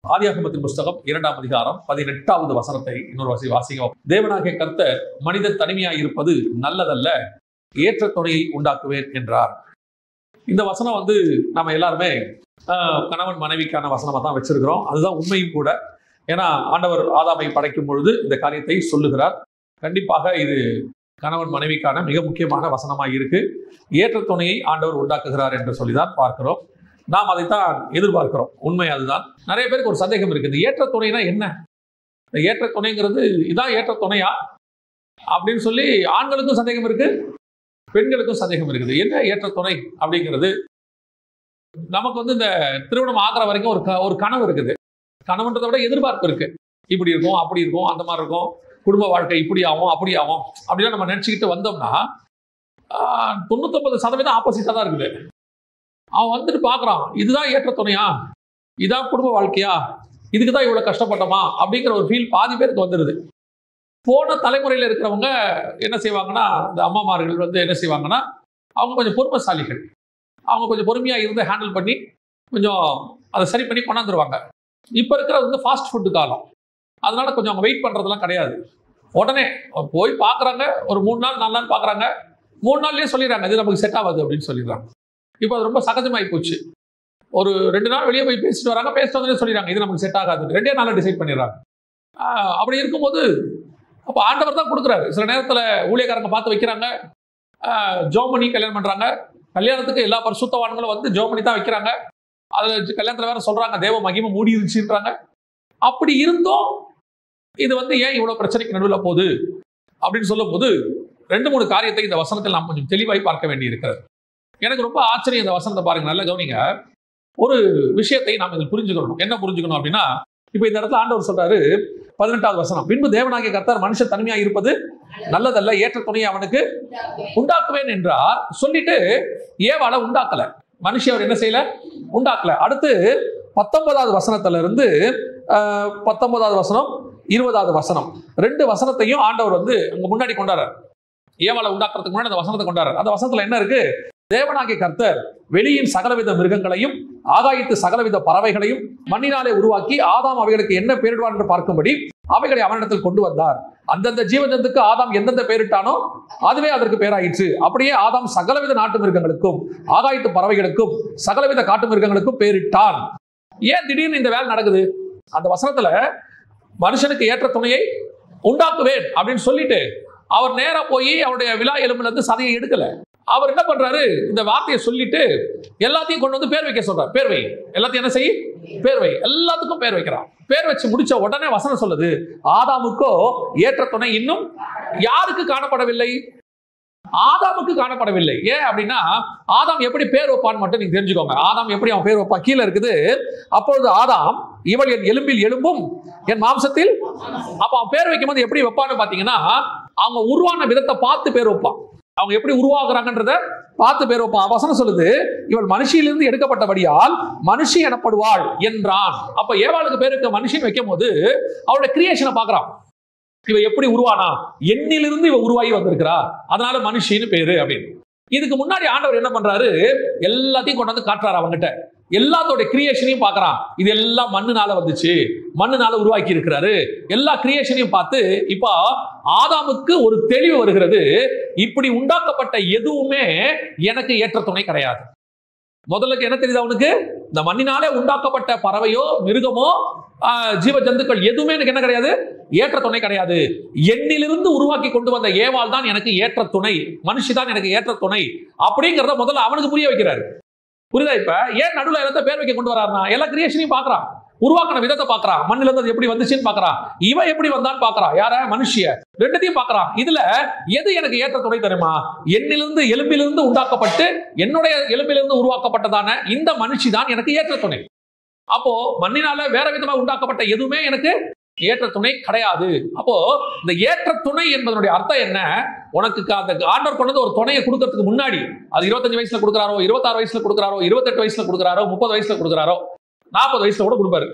ஆதியாகமத்தின் புஸ்தகம் 2ஆம் அதிகாரம் 18வது வசனத்தை இன்னொரு வாசிங்க. தேவனாகிய கர்த்தர் மனிதன் தனிமையாய் இருப்பது நல்லதல்ல, ஏற்ற துணையை உண்டாக்குவேன் என்றார். இந்த வசனம் நம்ம எல்லாருமே கணவன் மனைவிக்கான வசனமா தான் வச்சிருக்கிறோம். அதுதான் உண்மையும் கூட. ஏன்னா ஆண்டவர் ஆதாமை படைக்கும் பொழுது இந்த காரியத்தை சொல்லுகிறார். கண்டிப்பாக இது கணவன் மனைவிக்கான மிக முக்கியமான வசனமாக இருக்கு. ஏற்ற துணையை ஆண்டவர் உண்டாக்குகிறார் என்று சொல்லிதான் பார்க்கிறோம். நாம் அதைத்தான் எதிர்பார்க்கிறோம். உண்மை அதுதான். நிறைய பேருக்கு ஒரு சந்தேகம் இருக்குது, ஏற்ற துணைனா என்ன? இந்த ஏற்ற துணைங்கிறது இதான் ஏற்ற துணையா அப்படின்னு சொல்லி ஆண்களுக்கும் சந்தேகம் இருக்கு, பெண்களுக்கும் சந்தேகம் இருக்குது. என்ன ஏற்ற துணை அப்படிங்கிறது? நமக்கு இந்த திருமணம் ஆகிற வரைக்கும் ஒரு கனவு இருக்குது. கனவுன்றதை விட எதிர்பார்ப்பு இருக்கு. இப்படி இருக்கும், அப்படி இருக்கும், அந்த மாதிரி இருக்கும், குடும்ப வாழ்க்கை இப்படி ஆகும் அப்படி ஆகும் அப்படிலாம் நம்ம நினைச்சுக்கிட்டு வந்தோம்னா 99% ஆப்போசிட்டா தான் இருக்குது. அவன் பார்க்குறான், இதுதான் ஏற்ற துணையா, இதான் குடும்ப வாழ்க்கையா, இதுக்கு தான் இவ்வளோ கஷ்டப்பட்டோமா அப்படிங்கிற ஒரு ஃபீல் பாதி பேருக்கு வந்துடுது. போன தலைமுறையில் இருக்கிறவங்க என்ன செய்வாங்கன்னா, இந்த அம்மாமார்கள் என்ன செய்வாங்கன்னா, அவங்க கொஞ்சம் பொறுமைசாலிகள். அவங்க கொஞ்சம் பொறுமையாக இருந்து ஹேண்டில் பண்ணி கொஞ்சம் அதை சரி பண்ணி கொண்டாந்துருவாங்க. இப்போ இருக்கிற ஃபாஸ்ட் ஃபுட்டு காலம், அதனால கொஞ்சம் அவங்க வெயிட் பண்ணுறதுலாம் கிடையாது. உடனே போய் பார்க்குறாங்க, ஒரு 3 நாள் 4 நாள் பார்க்குறாங்க, 3 நாள்லேயே சொல்லிடுறாங்க இது நமக்கு செட் ஆகாது அப்படின்னு சொல்லிடுறாங்க. இப்போ அது ரொம்ப சகஜமாகி போச்சு. ஒரு 2 நாள் வெளியே போய் பேசிட்டு வராங்க, பேசிட்டு வந்து சொல்லிடுறாங்க இது நமக்கு செட் ஆகாது, 2 நாளில் டிசைட் பண்ணிடுறாங்க. அப்படி இருக்கும்போது அப்போ ஆண்டவர் தான் கொடுக்குறாரு. சில நேரத்தில் ஊழியக்காரங்க பார்த்து வைக்கிறாங்க, ஜோம் பண்ணி கல்யாணம் பண்ணுறாங்க. கல்யாணத்துக்கு எல்லா பரிசுத்தவான்களும் ஜோம் பண்ணி தான் வைக்கிறாங்க. அதில் கல்யாணத்தில் வேற சொல்கிறாங்க தேவ மகிமை மூடி இருந்துச்சுன்றாங்க. அப்படி இருந்தும் இது ஏன் இவ்வளோ பிரச்சனைக்கு நடுவில் போகுது அப்படின்னு சொல்லும் போது 2-3 காரியத்தை இந்த வசனத்தில் நாம் கொஞ்சம் தெளிவாய் பார்க்க வேண்டி இருக்கிறது. எனக்கு ரொம்ப ஆச்சரியம் இந்த வசனத்தை பாருங்க, நல்லா கவனிங்க. ஒரு விஷயத்தை நாம் இதில் புரிஞ்சுக்கணும். என்ன புரிஞ்சுக்கணும் அப்படின்னா, இப்போ இந்த இடத்துல ஆண்டவர் சொல்றாரு 18வது வசனம், பின்பு தேவனாகிய கர்த்தர் மனுஷன் தனிமையாக இருப்பது நல்லதல்ல, ஏற்ற துணையை அவனுக்கு உண்டாக்குவேன் என்றார். சொல்லிட்டு ஏவாளை உண்டாக்கல, மனுஷன் அவர் என்ன செய்யல, உண்டாக்கல. அடுத்து 19வது வசனத்துல இருந்து 19வது வசனம் 20வது வசனம் 2 வசனத்தையும் ஆண்டவர் அங்க முன்னாடி கொண்டாடுறார். ஏவாளை உண்டாக்குறதுக்கு முன்னாடி அந்த வசனத்தை கொண்டாடுறார். அந்த வசனத்துல என்ன இருக்கு? தேவனாகிய கர்த்தர் வெளியின் சகலவித மிருகங்களையும் ஆகாயத்து சகலவித பறவைகளையும் மண்ணினாலே உருவாக்கி ஆதாம் அவைகளுக்கு என்ன பெயரிடுவார் என்று பார்க்கும்படி அவைகளை அவனிடத்தில் கொண்டு வந்தார். அந்தந்த ஜீவஜந்துக்கு ஆதாம் எந்தெந்த பெயரிட்டானோ அதுவே அதற்கு பெயராயிற்று. அப்படியே ஆதாம் சகலவித நாட்டு மிருகங்களுக்கும் ஆகாயத்து பறவைகளுக்கும் சகலவித காட்டு மிருகங்களுக்கும் பெயரிட்டான். ஏன் திடீர்னு இந்த வேலை நடக்குது? அந்த வசனத்துல மனுஷனுக்கு ஏற்ற துணையை உண்டாக்குவேன் அப்படின்னு சொல்லிட்டு அவர் நேரா போய் அவருடைய விலா எலும்புல சதையை எடுக்கல. அவர் என்ன பண்றாரு? இந்த வார்த்தையை சொல்லிட்டு எல்லாத்தையும் கொண்டு பேர் வைக்க சொல்றார். பேர் வை, எல்லாத்தையும் என்ன செய், பேர் வை, எல்லாத்துக்கும் பேர் வைக்கிறான். பேர் வச்சு முடிச்ச உடனே வசனம் சொல்லுது, ஆதாமுக்கோ ஏற்ற துணை இன்னும் யாருக்கு காணப்படவில்லை? ஆதாமுக்கு காணப்படவில்லை. ஏன் அப்படின்னா, ஆதாம் எப்படி பேர் வைப்பான்னு மட்டும் நீங்க தெரிஞ்சுக்கோங்க. ஆதாம் எப்படி அவன் பேர் வைப்பான் கீழே இருக்குது. அப்பொழுது ஆதாம், இவள் என் எலும்பில் எலும்பும் என் மாம்சத்தில். அப்ப அவன் பேர் வைக்கும் போது எப்படி வைப்பான்னு பாத்தீங்கன்னா, அவங்க உருவான விதத்தை பார்த்து பேர் வைப்பான். அவங்க எப்படி உருவாக்குறாங்கன்றத பார்த்து பேர் வைப்பான். வசனம் சொல்லுது, இவள் மனுஷியிலிருந்து எடுக்கப்பட்டபடியால் மனுஷி எனப்படுவாள் என்றான். அப்ப ஏவாளுக்கு பேருக்கு மனுஷன் வைக்கும் போது அவளுடைய கிரியேஷனை பார்க்கறான். இவ எப்படி உருவானா? எண்ணிலிருந்து இவ உருவாகி வந்திருக்கிறா, அதனால மனுஷின்னு பேரு அப்படின்னு. இதுக்கு முன்னாடி ஆண்டவர் என்ன பண்றாரு? எல்லாத்தையும் கொண்டு காட்டுறாரு. அவங்ககிட்ட எல்லாத்தோட கிரியேஷனையும் பார்க்கறான். இது எல்லாம் மண்ணுனால வந்துச்சு, மண்ணுனால உருவாக்கி இருக்கிறாரு. எல்லா கிரியேஷனையும் பார்த்து இப்போ ஆதாமுக்கு ஒரு தெளிவு வருகிறது. இப்படி உண்டாக்கப்பட்ட எதுவுமே எனக்கு ஏற்ற துணை கிடையாது. முதல்ல என்ன தெரியுது அவனுக்கு? இந்த மண்ணினாலே உண்டாக்கப்பட்ட பறவையோ மிருகமோ ஜீவ ஜந்துக்கள் எதுவுமே எனக்கு என்ன கிடையாது, ஏற்ற துணை கிடையாது. எண்ணிலிருந்து உருவாக்கி கொண்டு வந்த ஏவாள் தான் எனக்கு ஏற்ற துணை, மனுஷி தான் எனக்கு ஏற்ற துணை அப்படிங்கிறத முதல்ல அவனுக்கு புரிய வைக்கிறாரு. புரியுதா? இப்ப ஏன் நடுவில் எல்லாத்த பேர் வைக்க கொண்டு வராருன்னா, எல்லா கிரியேஷனையும் பாக்குறான், உருவாக்கின விதத்தை பாக்குறான், மண்ணில இருந்து எப்படி வந்துச்சுன்னு பாக்குறான், இவன் எப்படி வந்தான்னு பாக்குறான், யார மனுஷிய, ரெண்டுத்தையும் பாக்குறான். இதுல எது எனக்கு ஏற்ற துணை தெரியுமா? எண்ணிலிருந்து எலும்பிலிருந்து உண்டாக்கப்பட்டு என்னுடைய எலும்பிலிருந்து உருவாக்கப்பட்டதான இந்த மனுஷி தான் எனக்கு ஏற்ற துணை. அப்போ மண்ணினால வேற விதமா உண்டாக்கப்பட்ட எதுவுமே எனக்கு ஏற்ற துணை கிடையாது. அப்போ இந்த ஏற்ற துணை என்பதனுடைய அர்த்தம் என்ன? உனக்கு அந்த ஆண்டவர் கொண்டு ஒரு துணையை கொடுக்கறதுக்கு முன்னாடி, அது 25 வயசுல கொடுக்குறாரோ, 26 வயசுல கொடுக்குறாரோ, 28 வயசுல கொடுக்குறாரோ, 30 வயசுல கொடுக்குறாரோ, 40 வயசுல கூட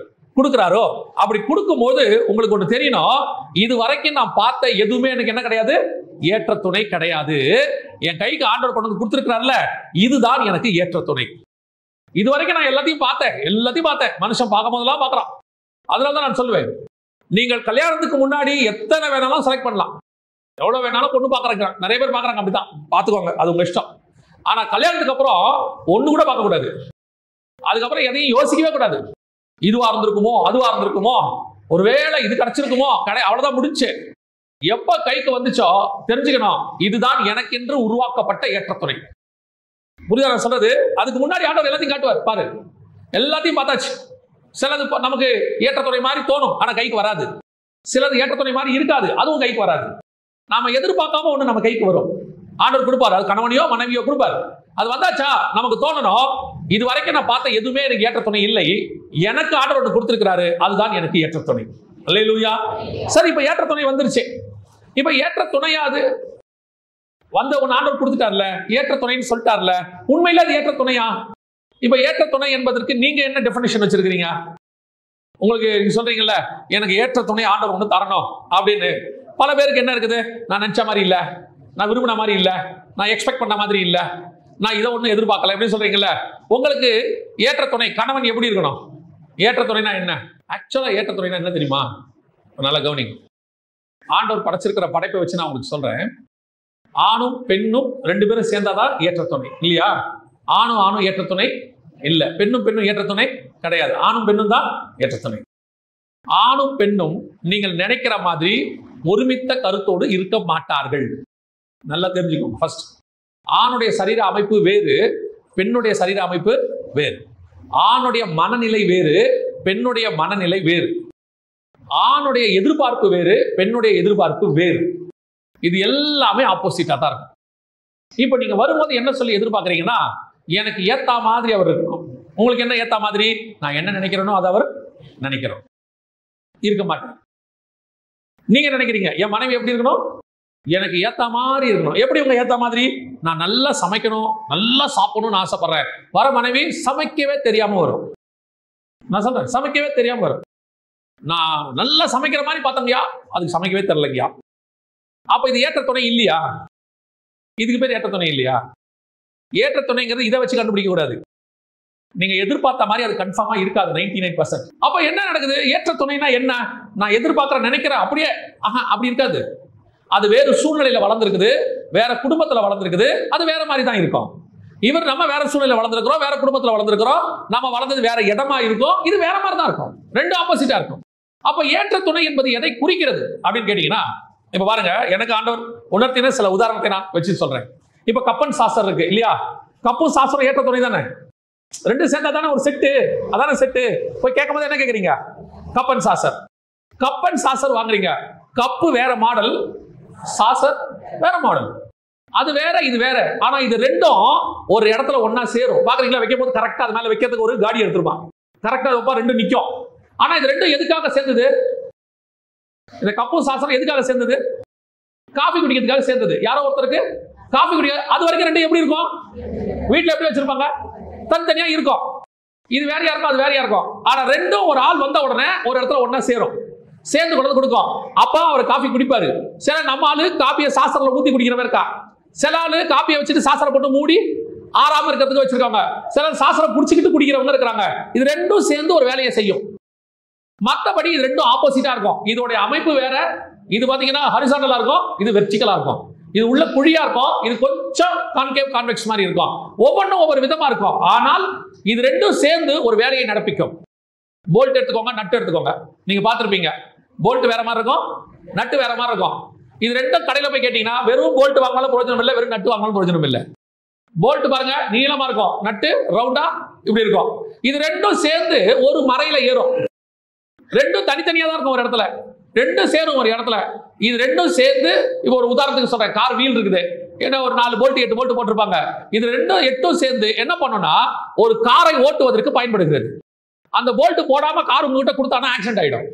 கொடுக்குறாரோ, அப்படி கொடுக்கும் போது உங்களுக்கு ஒன்று தெரியணும், இது வரைக்கும் நான் பார்த்த எதுவுமே எனக்கு என்ன கிடையாது, ஏற்ற துணை கிடையாது. என் கைக்கு ஆண்டவர் கொண்டு கொடுத்துருக்கிறார்ல, இதுதான் எனக்கு ஏற்ற துணை. இது வரைக்கும் நான் எல்லாத்தையும் பார்த்தேன், மனுஷன் பார்க்கும் போதெல்லாம் பார்க்கறான். அதனாலதான் நான் சொல்லுவேன், நீங்கள் கல்யாணத்துக்கு முன்னாடி எத்தனை வேணாலும் செலக்ட் பண்ணலாம், எவ்வளவு வேணாலும் பொண்ணு பாக்குறாங்க, நிறைய பேர் பாக்குறாங்க, அப்படிதான் பாத்துக்கோங்க, அது உங்க இஷ்டம். ஆனா கல்யாணத்துக்கு அப்புறம் ஒண்ணு கூட பார்க்க கூடாது. அதுக்கப்புறம் எதையும் யோசிக்கவே கூடாது. இதுவா இருந்திருக்குமோ, அதுவா இருந்திருக்குமோ, ஒருவேளை இது கிடைச்சிருக்குமோ, அவ்வளவுதான் முடிச்சு. எப்ப கைக்கு வந்துச்சோ தெரிஞ்சுக்கணும், இதுதான் எனக்கென்று உருவாக்கப்பட்ட ஏற்ற துணை. புரியுதா நான் சொல்றது? அதுக்கு முன்னாடி ஆண்டவர் எல்லாத்தையும் காட்டுவார், பாரு எல்லாத்தையும் பார்த்தாச்சு. சிலது நமக்கு ஏற்ற துணை மாதிரி தோணும், ஆனா கைக்கு வராது. சிலது ஏற்ற துணை மாதிரி இருக்காது, அதுவும் கைக்கு வராது. நாம எதிர்பார்க்காம ஒண்ணு நம்ம கைக்கு வரும், ஆண்டவர் கொடுப்பாரு. அது கணவனையோ மனைவியோ கொடுப்பாரு. அது வந்தாச்சா நமக்கு தோணணும், இது வரைக்கும் நான் பார்த்த எதுவுமே எனக்கு ஏற்ற துணை இல்லை, எனக்கு ஆண்டவர் ஒன்று கொடுத்திருக்கிறாரு, அதுதான் எனக்கு ஏற்ற துணை. அல்லேலூயா. சரி, இப்ப ஏற்ற துணை வந்துருச்சு. இப்ப ஏற்ற துணையாது வந்த ஒன்னு ஆண்டவர் கொடுத்துட்டார்ல, ஏற்ற துணைன்னு சொல்லிட்டார்ல, உண்மையில அது ஏற்ற துணையா? இப்ப ஏற்ற துணை என்பதற்கு நீங்க என்ன டெபினிஷன் வச்சிருக்கீங்க? உங்களுக்கு சொல்றீங்கல்ல, எனக்கு ஏற்ற துணை ஆண்டவர் ஒன்று தரணும் அப்படின்னு. பல பேருக்கு என்ன இருக்குது, நான் நினைச்ச மாதிரி இல்ல, நான் விரும்பின மாதிரி இல்ல, நான் எக்ஸ்பெக்ட் பண்ண மாதிரி இல்ல, நான் இதை ஒன்றும் எதிர்பார்க்கல எப்படி சொல்றீங்கல்ல. உங்களுக்கு ஏற்ற துணை கணவன் எப்படி இருக்கணும்? ஏற்ற துணைனா என்ன? ஆக்சுவலா ஏற்ற துணைனா என்ன தெரியுமா? நல்லா கவனிங்க. ஆண்டவர் படைச்சிருக்கிற படைப்பை வச்சு நான் உங்களுக்கு சொல்றேன். ஆணும் பெண்ணும் ரெண்டு பேரும் சேர்ந்தாதான் ஏற்ற துணை, இல்லையா? ஆணும் ஆணும் ஏற்ற துணை இல்ல, பெண்ணும் பெண்ணும் ஏற்ற துணை கிடையாது. ஆணும் பெண்ணும் தான் ஏற்ற துணை. ஆணும் பெண்ணும் நீங்கள் நினைக்கிற மாதிரி ஒருமித்த கருத்தோடு இருக்க மாட்டார்கள். நல்லா தெரிஞ்சுக்கோங்க. ஃபர்ஸ்ட், ஆணுடைய சரீர அமைப்பு வேறு, பெண்ணுடைய சரீர அமைப்பு வேறு. ஆணுடைய மனநிலை வேறு, பெண்ணுடைய மனநிலை வேறு. ஆணுடைய எதிர்பார்ப்பு வேறு, பெண்ணுடைய எதிர்பார்ப்பு வேறு. இது எல்லாமே ஆப்போசிட்டா தான் இருக்கும். இப்ப நீங்க வரும்போது என்ன சொல்லி எதிர்பார்க்கறீங்கன்னா, எனக்கு ஏத்தா மாதிரி அவர் இருக்கணும். உங்களுக்கு என்ன ஏத்தா மாதிரி? நான் என்ன நினைக்கிறேனோ அதை அவர் நினைக்கிறோம் இருக்க மாட்டேன். நீங்க நினைக்கிறீங்க என் மனைவி எப்படி இருக்கணும், எனக்கு ஏத்த மாதிரி இருக்கணும். எப்படி உங்க ஏத்த மாதிரி? நான் நல்லா சமைக்கணும், நல்லா சாப்பிடணும்னு ஆசைப்படுறேன். வர மனைவி சமைக்கவே தெரியாம வரும். நான் சொல்றேன், சமைக்கவே தெரியாம வரும். நான் நல்லா சமைக்கிற மாதிரி பார்த்தங்கயா, அதுக்கு சமைக்கவே தெரியலங்கயா. அப்ப இது ஏற்ற துணை இல்லையா? இதுக்கு பேர் ஏற்ற துணை இல்லையா? ஏற்ற துணைங்கிறது இதை வச்சு கண்டுபிடிக்க கூடாது. நீங்க எதிர்பார்த்த மாதிரி அது கன்ஃபார்மா இருக்காது 99%. அப்ப என்ன நடக்குது? ஏற்ற துணைனா என்ன? நான் எதிர்பார்க்கிற நினைக்கிறேன் அப்படியே அப்படி இருக்காது. அது வேறு சூழ்நிலையில வளர்ந்துருக்குது, வேற குடும்பத்துல வளர்ந்துருக்குது, அது வேற மாதிரி தான் இருக்கும். இவர் நம்ம வேற சூழ்நிலை வளர்ந்துருக்கிறோம், வேற குடும்பத்துல வளர்ந்துருக்கிறோம், நம்ம வளர்ந்தது வேற இடமா இருக்கும், இது வேற மாதிரி தான் இருக்கும். ரெண்டு ஆப்போசிட்டா இருக்கும். அப்ப ஏற்ற துணை என்பது எதை குறிக்கிறது அப்படின்னு கேட்டீங்கன்னா, இப்ப பாருங்க, எனக்கு ஆண்டவர் உணர்த்தின சில உதாரணத்தை நான் வச்சு சொல்றேன். இப்ப கப்பன் சாசர் இருக்கு இல்லையா? கப்பும் சாசரும் ஏற்ற துணை தானே, ரெண்டு சேர்ந்தா தானே ஒரு செட்டு, அதானே செட்டு. போய் கேட்கும் போது என்ன கேட்குறீங்க? Cup and saucer. கப்பன் சாசர் வாங்குறீங்க, கப்பு வேற மாடல், சாசர் வேற மாடல். அது வேற இது வேற, ஆனா இது ரெண்டும் ஒரு இடத்துல ஒன்னா சேரும். பாக்குறீங்களா? வைக்கும் போது கரெக்டா அது மேல வைக்கிறதுக்கு ஒரு காடி எடுத்துருப்பான், கரெக்டா வைப்பா, ரெண்டும் நிக்கும். ஆனா இது ரெண்டும் எதுக்காக சேர்ந்தது? இந்த கப்பும் சாசரும் எதுக்காக சேர்ந்தது? காஃபி குடிக்கிறதுக்காக சேர்ந்தது. யாரோ ஒருத்தருக்கு காஃபி குடிக்க, அது வரைக்கும் ரெண்டும் எப்படி இருக்கும்? வீட்டுல எப்படி வச்சிருப்பாங்க? தனித்தனியா இருக்கும். இது வேறையா இருக்கும், அது வேறையா இருக்கும். ஆனா ரெண்டும் ஒரு ஆள் வந்த உடனே ஒரு இடத்துல ஒன்னா சேரும், சேர்ந்து கொண்டு கொடுக்கும். அப்பா அவர் காஃபி குடிப்பாரு. சில நம்ம ஆளு காப்பியை சாசரில் ஊத்தி குடிக்கிறவன் இருக்கா, சில ஆளு காப்பியை வச்சுட்டு சாசரை போட்டு மூடி ஆறாம இருக்கிறதுக்கு வச்சிருக்காங்க, சில சாசரை புடிச்சுக்கிட்டு குடிக்கிறவங்க இருக்கிறாங்க. இது ரெண்டும் சேர்ந்து ஒரு வேலையை செய்யும். மற்றபடி இது ரெண்டும் ஆப்போசிட்டா இருக்கும். இதோடைய அமைப்பு வேற. இது பாத்தீங்கன்னா ஹரிசாண்டலா இருக்கும், இது வெர்டிகலா இருக்கும். இது உள்ள குழியா இருக்கும், இது கொஞ்சம் கான்கேவ் கான்வெக்ஸ் மாதிரி இருக்கும். ஒவ்வொன்றும் ஒவ்வொரு விதமா இருக்கும். ஆனால் இது ரெண்டும் சேர்ந்து ஒரு வேலையை நடப்பிக்கும். போல்ட் எடுத்துக்கோங்க, நட்டு எடுத்துக்கோங்க. நீங்க பார்த்திருப்பீங்க, போல்ட் வேற மாதிரி இருக்கும், நட்டு வேற மாதிரி இருக்கும். இது ரெண்டும் கடையில் போய் கேட்டீங்கன்னா வெறும் போல்ட் வாங்கினாலும் பிரயோஜனம் இல்லை, வெறும் நட்டு வாங்கினாலும் பிரயோஜனம் இல்லை. போல்ட் பாருங்க நீளமா இருக்கும், நட்டு ரவுண்டா இப்படி இருக்கும். இது ரெண்டும் சேர்ந்து ஒரு மறையில ஏறும். ரெண்டும் தனித்தனியா தான் இருக்கும் ஒரு இடத்துல, ரெண்டும் சேரும் ஒரு இடத்துல. இது ரெண்டும் சேர்ந்து, இப்போ ஒரு உதாரணத்துக்கு சொல்றேன், கார் வீல் இருக்குது, ஏன்னா ஒரு 4 போல்ட் 8 போல்ட் போட்டிருப்பாங்க. இது ரெண்டும் 8 சேர்ந்து என்ன பண்ணும்னா ஒரு காரை ஓட்டுவதற்கு பயன்படுகிறது. அந்த போல்ட் போடாம கார் உங்ககிட்ட கொடுத்தானா ஆக்சிடென்ட் ஆயிடும்.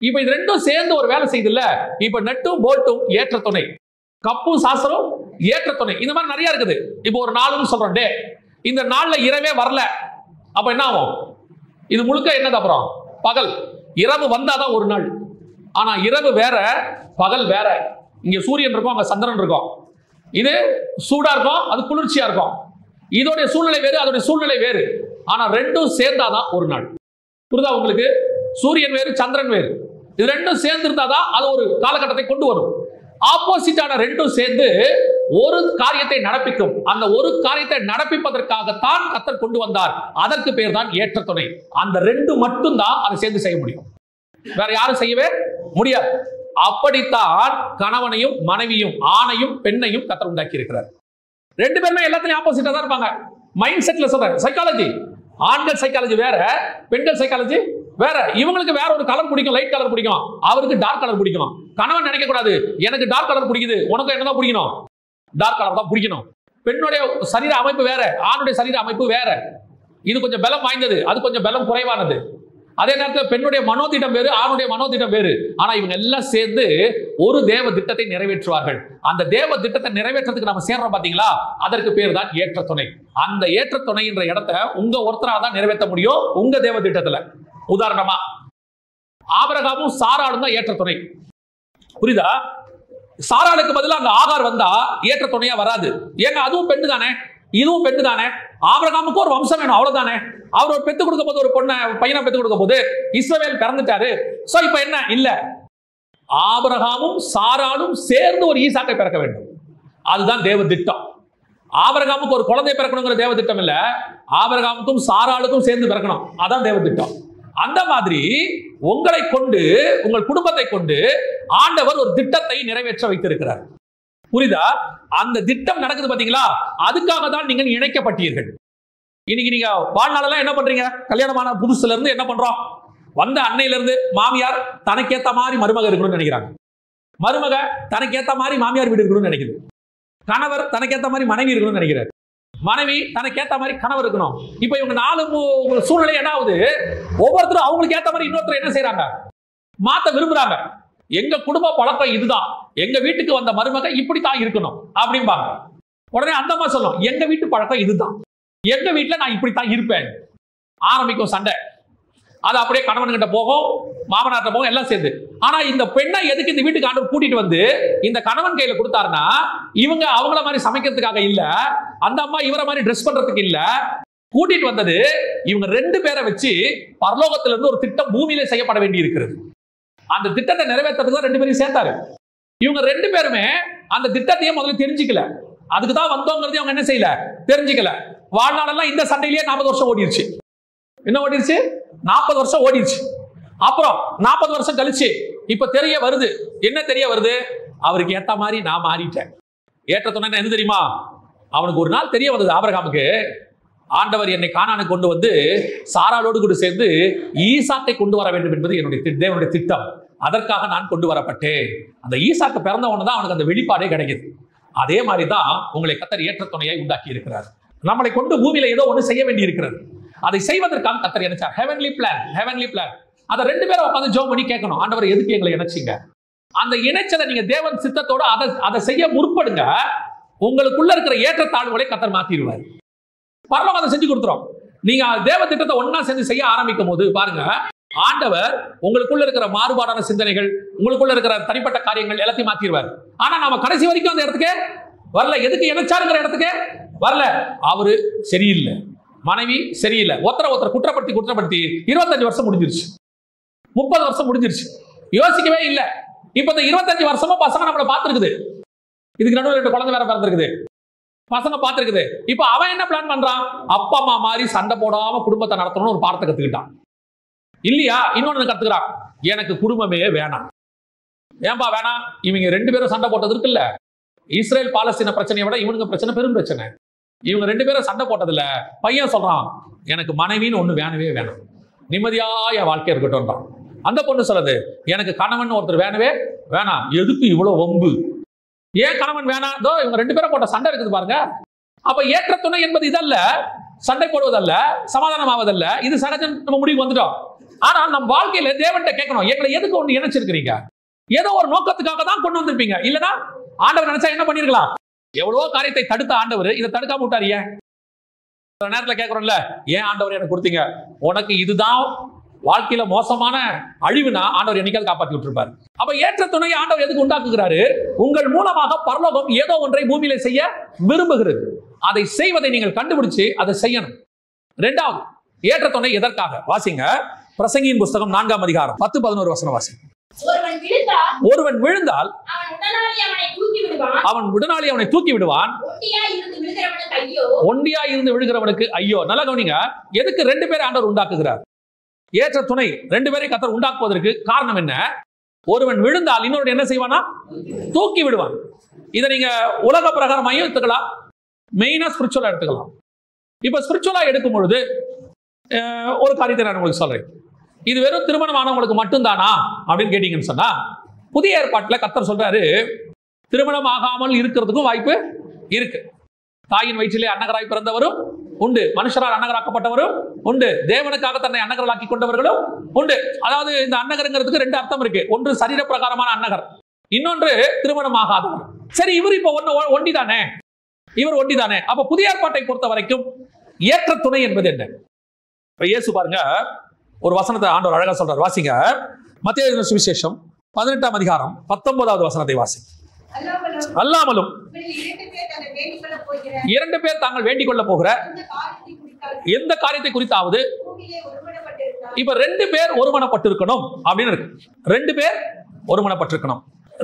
இப்ப இது ரெண்டும் சேர்ந்து ஒரு வேலை செய்யுது இல்ல. இப்ப நட்டும் போல்ட்டும் ஏற்ற துணை, கப்பும் சாசரும் ஏற்ற துணை. இந்த மாதிரி நிறைய இருக்குது. இப்போ ஒரு நாள்னு சொல்றோம், டே இந்த நாள்ல இரவே வரல, அப்ப என்ன ஆகும்? இது முழுக்க என்னது? அப்புறம் பகல். இரவு வந்தாதான் ஒரு நாள். ஆனா இரவு வேற, பகல் வேற. இங்க சூரியன் இருக்கும், அங்க சந்திரன் இருக்கும். இது சூடா இருக்கும், அது குளிர்ச்சியா இருக்கும். இதோடைய சூழ்நிலை வேறு, அதோடைய சூழ்நிலை வேறு. ஆனா ரெண்டும் சேர்ந்தாதான் ஒரு நாள். புரியுதா உங்களுக்கு? சூரியன் வேறு சந்திரன் வேறு. இது ரெண்டும் சேர்ந்து இருந்தாதான் அது ஒரு காலகட்டத்தை கொண்டு வரும். ஆப்போசிட்டான ரெண்டும் சேர்ந்து ஒரு காரியத்தை நடப்பிக்கும். அந்த ஒரு காரியத்தை நடப்பிப்பதற்காகத்தான் கர்த்தர் கொண்டு வந்தார். அதற்கு பேர் தான் ஏற்ற துணை. அந்த ரெண்டு மட்டும் தான் அதை சேர்ந்து செய்ய முடியும். வேற யாரும் செய்யவே முடியாது. அப்படித்தான் கணவனையும் மனைவியும் ஆணையும் பெண்ணையும் கர்த்தர் உண்டாக்கி இருக்கிறார். ரெண்டு பேருமே எல்லாத்துலயும் ஆப்போசிட்டா தான் இருப்பாங்க. மைண்ட் செட்ல சொல்றேன், சைக்காலஜி. ஆண்கள் சைக்காலஜி வேற, பெண்கள் சைக்காலஜி வேற. இவங்களுக்கு வேற ஒரு கலர் பிடிக்கும், லைட் கலர் பிடிக்கும், அவருக்கு டார்க் கலர் பிடிக்கும். கணவன் நினைக்க கூடாது எனக்கு டார்க் கலர் பிடிக்குது, உனக்கு என்னதான் பிடிக்கணும், டார்க் கலர் தான் பிடிக்கணும். பெண்ணுடைய சரீர அமைப்பு வேற, ஆணுடைய சரீர அமைப்பு வேற. இது கொஞ்சம் பலம் வாய்ந்தது, அது கொஞ்சம் பலம் குறைவானது. அதே நேரத்தில் பெண்ணுடைய மனோதிடம் வேறு, ஆணுடைய மனோதிடம் வேறு. ஆனா இவங்க எல்லாம் சேர்ந்து ஒரு தேவ திட்டத்தை நிறைவேற்றுவார்கள். அந்த தேவ திட்டத்தை நிறைவேற்றத்துக்கு நம்ம சேர்றோம் பாத்தீங்களா, அதற்கு பேர் தான் ஏற்ற துணை. அந்த ஏற்ற துணை என்ற இடத்தை உங்க ஒருத்தராக தான் நிறைவேற்ற முடியும் உங்க தேவ திட்டத்துல. உதாரணமா ஆபிரகாமும் சாராளும் தான் ஏற்ற துணை. புரியுதா? சாராளுக்கு பதிலாக அங்க ஆகார் வந்தா ஏற்ற துணையா வராது. ஏங்க அதுவும் பெண்ணு தானே, இதுவும் பெண்ணு தானே. ஆபிரகாமுக்கு ஒரு வம்சம் வேணும், அவ்வளவுதானே. அவர் ஒரு பெத்து கொடுக்க போது, ஒரு பொண்ணை பையனை பெத்து கொடுக்க போது இஸ்ரவேல் பிறந்துட்டாரு. சோ இப்ப என்ன இல்ல, ஆபிரகாமும் சாராளும் சேர்ந்து ஒரு ஈசாக்கை பிறக்க வேண்டும். அதுதான் தேவ திட்டம். ஆபிரகாமுக்கு ஒரு குழந்தை பிறக்கணுங்கிற தேவ திட்டம் இல்ல, ஆபிரகாமுக்கும் சாராளுக்கும் சேர்ந்து பிறக்கணும், அதான் தேவ திட்டம். அந்த மாதிரி உங்களை கொண்டு, உங்கள் குடும்பத்தை கொண்டு ஆண்டவர் ஒரு திட்டத்தை நிறைவேற்ற வைத்திருக்கிறார். புரியுதா? அந்த திட்டம் நடக்குது பாத்தீங்களா, அதுக்காக தான் நீங்கள் இணைக்கப்பட்டீர்கள். இன்னைக்கு நீங்க வாழ்நாளெல்லாம் என்ன பண்றீங்க? கல்யாணமான புதுசுல இருந்து என்ன பண்றோம்? வந்த அன்னையில இருந்து மாமியார் தனக்கேத்த மாதிரி மருமக இருக்கணும்னு நினைக்கிறாங்க, மருமக தனக்கேத்த மாதிரி மாமியார் வீடு இருக்கணும்னு நினைக்குது, கணவர் தனக்கேத்த மாதிரி மனைவி இருக்கணும்னு நினைக்கிறார், மனைவி தனக்கேத்த மாதிரி கணவர் இருக்கணும். இப்ப இவங்க நாலு சூழ்நிலை என்ன ஆகுது, ஒவ்வொருத்தரும் அவங்களுக்கு ஏத்த மாதிரி இன்னொருத்தர் என்ன செய்யறாங்க, மாத்த விரும்புறாங்க. எங்க குடும்ப பழக்கம் இதுதான், எங்க வீட்டுக்கு வந்த மருமக இப்படித்தான் இருக்கணும் அப்படிம்பாங்க. உடனே அந்த அம்மா சொல்லும், எங்க வீட்டு பழக்கம் இதுதான், எங்க வீட்டுல நான் இப்படித்தான் இருப்பேன். ஆரம்பிக்கும் சண்டை. அது அப்படியே கணவன்கிட்ட போகும், மாமனார்ட்ட போகும், எல்லாம் சேர்ந்து. ஆனா இந்த பெண்ணை எதுக்கு இந்த வீட்டுக்கு ஆண்டவர் கூட்டிட்டு வந்து இந்த கணவன் கையில கொடுத்தாருன்னா, இவங்க அவங்கள மாதிரி சமைக்கிறதுக்காக இல்ல, அந்த அம்மா இவரை மாதிரி ட்ரெஸ் பண்றதுக்கு இல்ல, கூட்டிட்டு வந்தது இவங்க ரெண்டு பேரை வச்சு பரலோகத்திலிருந்து ஒரு திட்டம் பூமியில செய்யப்பட வேண்டி இருக்கிறது. அந்த திட்டத்தை நிறைவேற்றுறதுக்கு தான் ரெண்டு பேரையும் சேர்த்தாரு. இவங்க ரெண்டு பேருமே அந்த திட்டத்தையே முதல்ல தெரிஞ்சுக்கல, அதுக்கு தான் வந்தோங்கிறதையும் அவங்க என்ன செய்யல, தெரிஞ்சுக்கல. வாழ்நாளெல்லாம் இந்த சண்டையிலேயே 40 வருஷம் ஓடிடுச்சு. என்ன ஓடிடுச்சு? 40 வருஷம் ஓடிடுச்சு. அப்புறம் 40 வருஷம் கழிச்சு இப்ப தெரிய வருது. என்ன தெரிய வருது? அவருக்கு ஏத்த மாதிரி நான் மாறிட்டேன். ஏற்ற துணை என்ன தெரியுமா? அவனுக்கு ஒரு நாள் தெரிய வந்தது, ஆபிரகாமுக்கு, ஆண்டவர் என்னை கானானுக்கு கொண்டு வந்து சாராளோடு கூட சேர்ந்து ஈசாக்கை கொண்டு வர வேண்டும் என்பது என்னுடைய தேவனுடைய திட்டம். அதற்காக நான் கொண்டு வரப்பட்டேன். அந்த ஈசாக்கு பிறந்தவன தான் அவனுக்கு அந்த வெளிப்பாடே கிடைக்குது. அதே மாதிரி தான் உங்களை கர்த்தர் ஏற்ற துணையை உண்டாக்கி இருக்கிறார். நம்மளை கொண்டு பூமியில ஏதோ ஒன்று செய்ய வேண்டி இருக்கிறது. அதை செய்வதற்காக கர்த்தர் நினைச்சார். Heavenly plan, heavenly plan. அதை ரெண்டு பேரும் உட்காந்து ஜெபம் பண்ணி கேட்கணும், ஆண்டவர் எதுக்கு எங்களை இணைச்சிங்க? அந்த இணைச்சதை நீங்க தேவன் சித்தத்தோட அதை செய்ய முற்படுங்க. உங்களுக்குள்ள இருக்கிற ஏற்றத்தாழ்வுகளை கர்த்தர் மாத்திடுவார். பரலோகம் அதை செஞ்சு கொடுத்துரும். நீங்க தேவ திட்டத்தை ஒன்னா செஞ்சு செய்ய ஆரம்பிக்கும் போது பாருங்க, ஆண்டவர் உங்களுக்குள்ள இருக்கிற மாறுபாடான சிந்தனைகள், உங்களுக்குள்ள இருக்கிற தனிப்பட்ட காரியங்கள் எல்லாத்தையும் மாத்திடுவார். ஆனா நாம கடைசி வரைக்கும் அந்த இடத்துக்கு வரல. எதுக்கு இணைச்சாருங்கிற இடத்துக்கு வரல. அவரு சரியில்லை, மனைவி சரியில்லை, ஒருத்தரை குற்றப்படுத்தி 25 வருஷம் முடிஞ்சிருச்சு, 30 வருஷம் முடிஞ்சிருச்சு, யோசிக்கவே இல்லை. இப்ப இந்த 25 வருஷமா பசங்க நம்மளை பார்த்துருக்குது. இதுக்கு நடுவில் 2 குழந்தை வேற பிறந்திருக்குது, பசங்க பார்த்துருக்குது. இப்ப அவன் என்ன பிளான் பண்றான்? அப்பா அம்மா மாதிரி சண்டை போடாம குடும்பத்தை நடத்தணும்னு ஒரு பாடத்தை கத்துக்கிட்டான் இல்லையா? இன்னொன்னு கத்துக்கிறான், எனக்கு குடும்பமே வேணாம். ஏன்பா வேணாம்? இவங்க 2 பேரும் சண்டை போட்டது இருக்குல்ல, இஸ்ரேல் பாலஸ்தீன பிரச்சனையை விட இவனுங்க பிரச்சனை பெரும் பிரச்சனை. இவங்க 2 பேரும் சண்டை போட்டதில்ல. பையன் சொல்றான், எனக்கு மனைவின்னு ஒண்ணு வேணவே வேணாம், நிம்மதியா என் வாழ்க்கை இருக்கட்டும். அந்த பொண்ணு சொல்லுது, எனக்கு கணவன் ஒருத்தர் வேணவே வேணாம், எதுக்கு இவ்வளவு வம்பு? ஏன் கணவன் வேணாம்? இவங்க 2 பேரும் போட்ட சண்டை இருக்குது பாருங்க. அப்ப ஏற்ற துணை என்பது இதல்ல, சண்டை போடுவதல்ல, சமாதானம் ஆவதல்ல. இது சகஜம், நம்ம முடிவுக்கு வந்துட்டோம். ஆனா நம்ம வாழ்க்கையில தேவன்கிட்ட கேட்கணும், எங்களை எதுக்கு ஒண்ணு இணைச்சிருக்கிறீங்க? ஏதோ ஒரு நோக்கத்துக்காக தான் கொண்டு வந்திருப்பீங்க. இல்லனா ஆண்டவர் நினைச்சா என்ன பண்ணிருக்கலாம்? எவ்வளவோ காரியத்தை தடுத்த ஆண்டவர் இதை தடுக்காம விட்டாரு. ஏன் நேரத்துல கேட்கறோம்ல, ஏன் ஆண்டவர் எனக்கு கொடுத்தீங்க? உனக்கு இதுதான் வாழ்க்கையில மோசமான அழிவுனா ஆண்டவர் என்னைக்காவது காப்பாற்றி விட்டுருப்பாரு. அப்ப ஏற்ற துணையை ஆண்டவர் எதுக்கு உண்டாக்குகிறாரு? உங்கள் மூலமாக பரலோகம் ஏதோ ஒன்றை பூமியில செய்ய விரும்புகிறது. அதை செய்வதை நீங்கள் கண்டுபிடிச்சு அதை செய்யணும். 2வது, ஏற்ற துணை எதற்காக? வாசிங்க, பிரசங்கியின் புஸ்தகம் 4ஆம் அதிகாரம் 10-11 வசனம் வாசி. ஒருவன் விழுந்தால் அவன் உடனாளி அவனை தூக்கி விடுவான். ஒண்டியா இருந்து விழுகிறவனுக்கு ஐயோ. நல்லா கவனிங்க, எதுக்கு 2 பேரை ஆண்டவர் உண்டாக்குகிறார்? ஏற்ற துணை 2 பேரை கர்த்தர் உண்டாக்குவதற்கு காரணம் என்ன? ஒருவன் விழுந்தால் இன்னொரு என்ன செய்வானா? தூக்கி விடுவான். இதை நீங்க உலக பிரகாரமாயும் எடுத்துக்கலாம், மெயினா ஸ்பிரிச்சுவலா எடுத்துக்கலாம். இப்ப ஸ்பிரிச்சுவலா எடுக்கும் பொழுது ஒரு காரியத்தை நான் உங்களுக்கு சொல்றேன். இது வெறும் திருமணமானவங்களுக்கு மட்டும்தானா அப்படின்னு கேட்டீங்கன்னு சொன்னா, புதிய ஏற்பாட்டில் கர்த்தர் சொல்றாரு திருமணம் ஆகாமல் இருக்கிறதுக்கும் வாய்ப்பு இருக்கு. தாயின் வயிற்றிலே அன்னகராய் பிறந்தவரும் உண்டு, மனுஷரால் அன்னகராக்கப்பட்டவரும் உண்டு, தேவனுக்காக தன்னை அன்னகராக்கி கொண்டவர்களும் உண்டு. அதாவது இந்த அன்னகருங்கிறதுக்கு 2 அர்த்தம் இருக்கு. ஒன்று சரீர பிரகாரமான அன்னகர், இன்னொன்று திருமணம் ஆகாதவர். சரி, இவர் இப்ப ஒண்டிதானே, இவர் ஒண்டிதானே. அப்ப புதிய ஏற்பாட்டை பொறுத்த வரைக்கும் ஏற்ற துணை என்பது என்ன? இயேசு பாருங்க, ஒரு வசனத்தை ஆண்டவர் அழகா சொல்றார். வாசிங்க, மத்தேயு சுவிசேஷம் 18ஆம் அதிகாரம் 19வது வசனத்தை வாசி. அல்லாமலும் 2 பேர் தாங்கள் வேண்டிக் கொள்ள போகிற எந்த காரியத்தை குறித்தாவது, இப்ப 2 பேர் ஒருமனப்பட்டிருக்கணும் அப்படின்னு இருக்கு. 2 பேர் ஒருமனப்பட்டிருக்கணும்.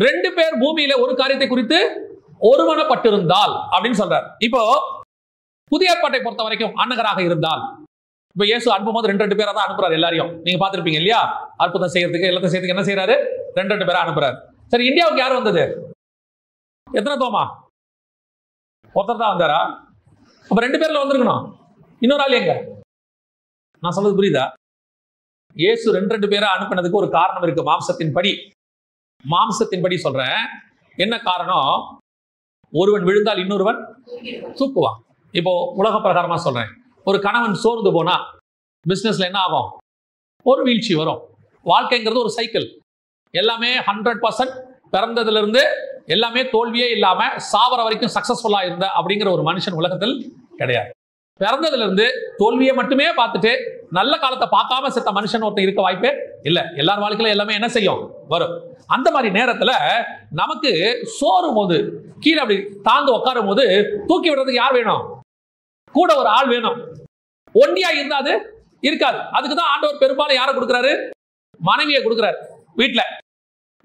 2 பேர் பூமியில ஒரு காரியத்தை குறித்து ஒருமனப்பட்டிருந்தால் அப்படின்னு சொல்றார். இப்போ புதிய ஏற்பாட்டை பொறுத்த வரைக்கும் அன்னகராக இருந்தால், இப்ப இயேசு அனுப்பும்போது 2 பேரை தான் அனுப்புறாரு. எல்லாரையும் நீங்க பார்த்திருப்பீங்க இல்லையா? அற்புதம் செய்யறதுக்கு எல்லாத்தையும் செய்யறதுக்கு என்ன செய்யறாரு? 2 பேரை அனுப்புறாரு. சரி, இந்தியாவுக்கு யார் வந்தது? எத்தனை தோமா? ஒருத்தர் தான் வந்தாரா? அப்ப 2 பேர்ல வந்திருக்கணும். இன்னொரு ஆள் எங்க? நான் சொல்றது புரியுதா? இயேசு 2 பேரை அனுப்பினதுக்கு ஒரு காரணம் இருக்கு. மாம்சத்தின்படி சொல்றேன். என்ன காரணம்? ஒருவன் விழுந்தால் இன்னொருவன் தூக்குவான். இப்போ உலக பிரகாரமா சொல்றேன். ஒரு கணவன் சோர்ந்து போனா பிசினஸ்ல என்ன ஆகும்? ஒரு வீழ்ச்சி வரும். வாழ்க்கைங்கிறது ஒரு சைக்கிள். எல்லாமே 100% பிறந்ததுல இருந்து எல்லாமே தோல்வியே இல்லாம சாவர வரைக்கும் சக்சஸ்ஃபுல்லா இருந்த அப்படிங்கிற ஒரு மனுஷன் உலகத்தில் கிடையாது. பிறந்ததுல இருந்து தோல்வியை மட்டுமே பார்த்துட்டு நல்ல காலத்தை பார்க்காம செத்த மனுஷன் ஒருத்தன் இருக்க வாய்ப்பே இல்லை. எல்லார் வாழ்க்கையில எல்லாமே என்ன செய்யும்? வரும். அந்த மாதிரி நேரத்துல நமக்கு சோறும் போது, கீழே அப்படி தாழ்ந்து உட்காரும் போது தூக்கி விடுறதுக்கு யார் வேணும்? கூட ஒரு ஆள் வேணும். ஒண்டியா இருந்தாது இருக்காது. அதுக்குதான் ஆண்டவர் பெரும்பாலும் யாரை கொடுக்கிறாரு? மனைவியை கொடுக்கிறாரு வீட்டுல.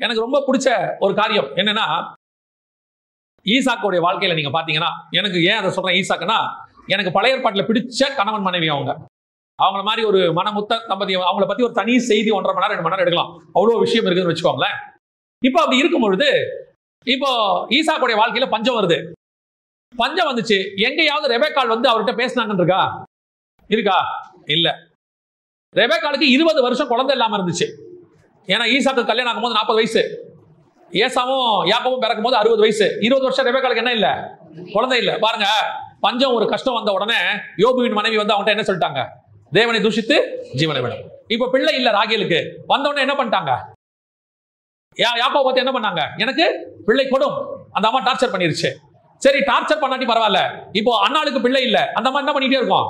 எனக்கு ரொம்ப பிடிச்ச ஒரு காரியம் என்னன்னா, ஈசாக்குடைய வாழ்க்கையில நீங்க பாத்தீங்கன்னா, எனக்கு ஏன் அதை சொல்றேன் ஈசாக்குன்னா, எனக்கு பழைய ஏற்பாட்டில் பிடிச்ச கணவன் மனைவி அவங்கள மாதிரி ஒரு மனமுத்த தம்பதி. அவங்கள பத்தி ஒரு தனி செய்தி 1.5 மணி நேரம் 2 மணி நேரம் எடுக்கலாம். அவ்வளவு விஷயம் இருக்குன்னு வச்சுக்கோங்களேன். இப்போ அப்படி இருக்கும் பொழுது, இப்போ ஈசாக்குடைய வாழ்க்கையில பஞ்சம் வருது. பஞ்சம் வந்துச்சு. எங்கேயாவது ரெபெக்காள் வந்து அவர்கிட்ட பேசினாங்கன்னு இருக்கா? இல்ல. ரெபெக்காளுக்கு 20 வருஷம் குழந்தை இல்லாம இருந்துச்சு. ஏன்னா ஈசாக்கு கல்யாணம் ஆகும்போது 40 வயசு, ஏசாவும் யாக்கோபும் பிறக்கும் போது 60 வயசு. 20 வருஷம் ரெபெக்காளுக்கு என்ன இல்ல? குழந்தை இல்ல. பாருங்க, பஞ்சம் ஒரு கஷ்டம் வந்த உடனே யோபுவின் மனைவி வந்து அவன்கிட்ட என்ன சொல்லிட்டாங்க? தேவனை தூஷித்து ஜீவனை விடும். இப்ப பிள்ளை இல்ல ராகேலுக்கு. வந்த உடனே என்ன பண்ணிட்டாங்க? யாக்கோபை பார்த்து என்ன பண்ணாங்க? எனக்கு பிள்ளை கொடும். அந்த அம்மா டார்ச்சர் பண்ணிருச்சு. சரி, டார்ச்சர் பண்ணாட்டி பரவாயில்ல. இப்போ அண்ணாளுக்கு பிள்ளை இல்ல. அந்த அம்மா என்ன பண்ணிட்டே இருக்கும்?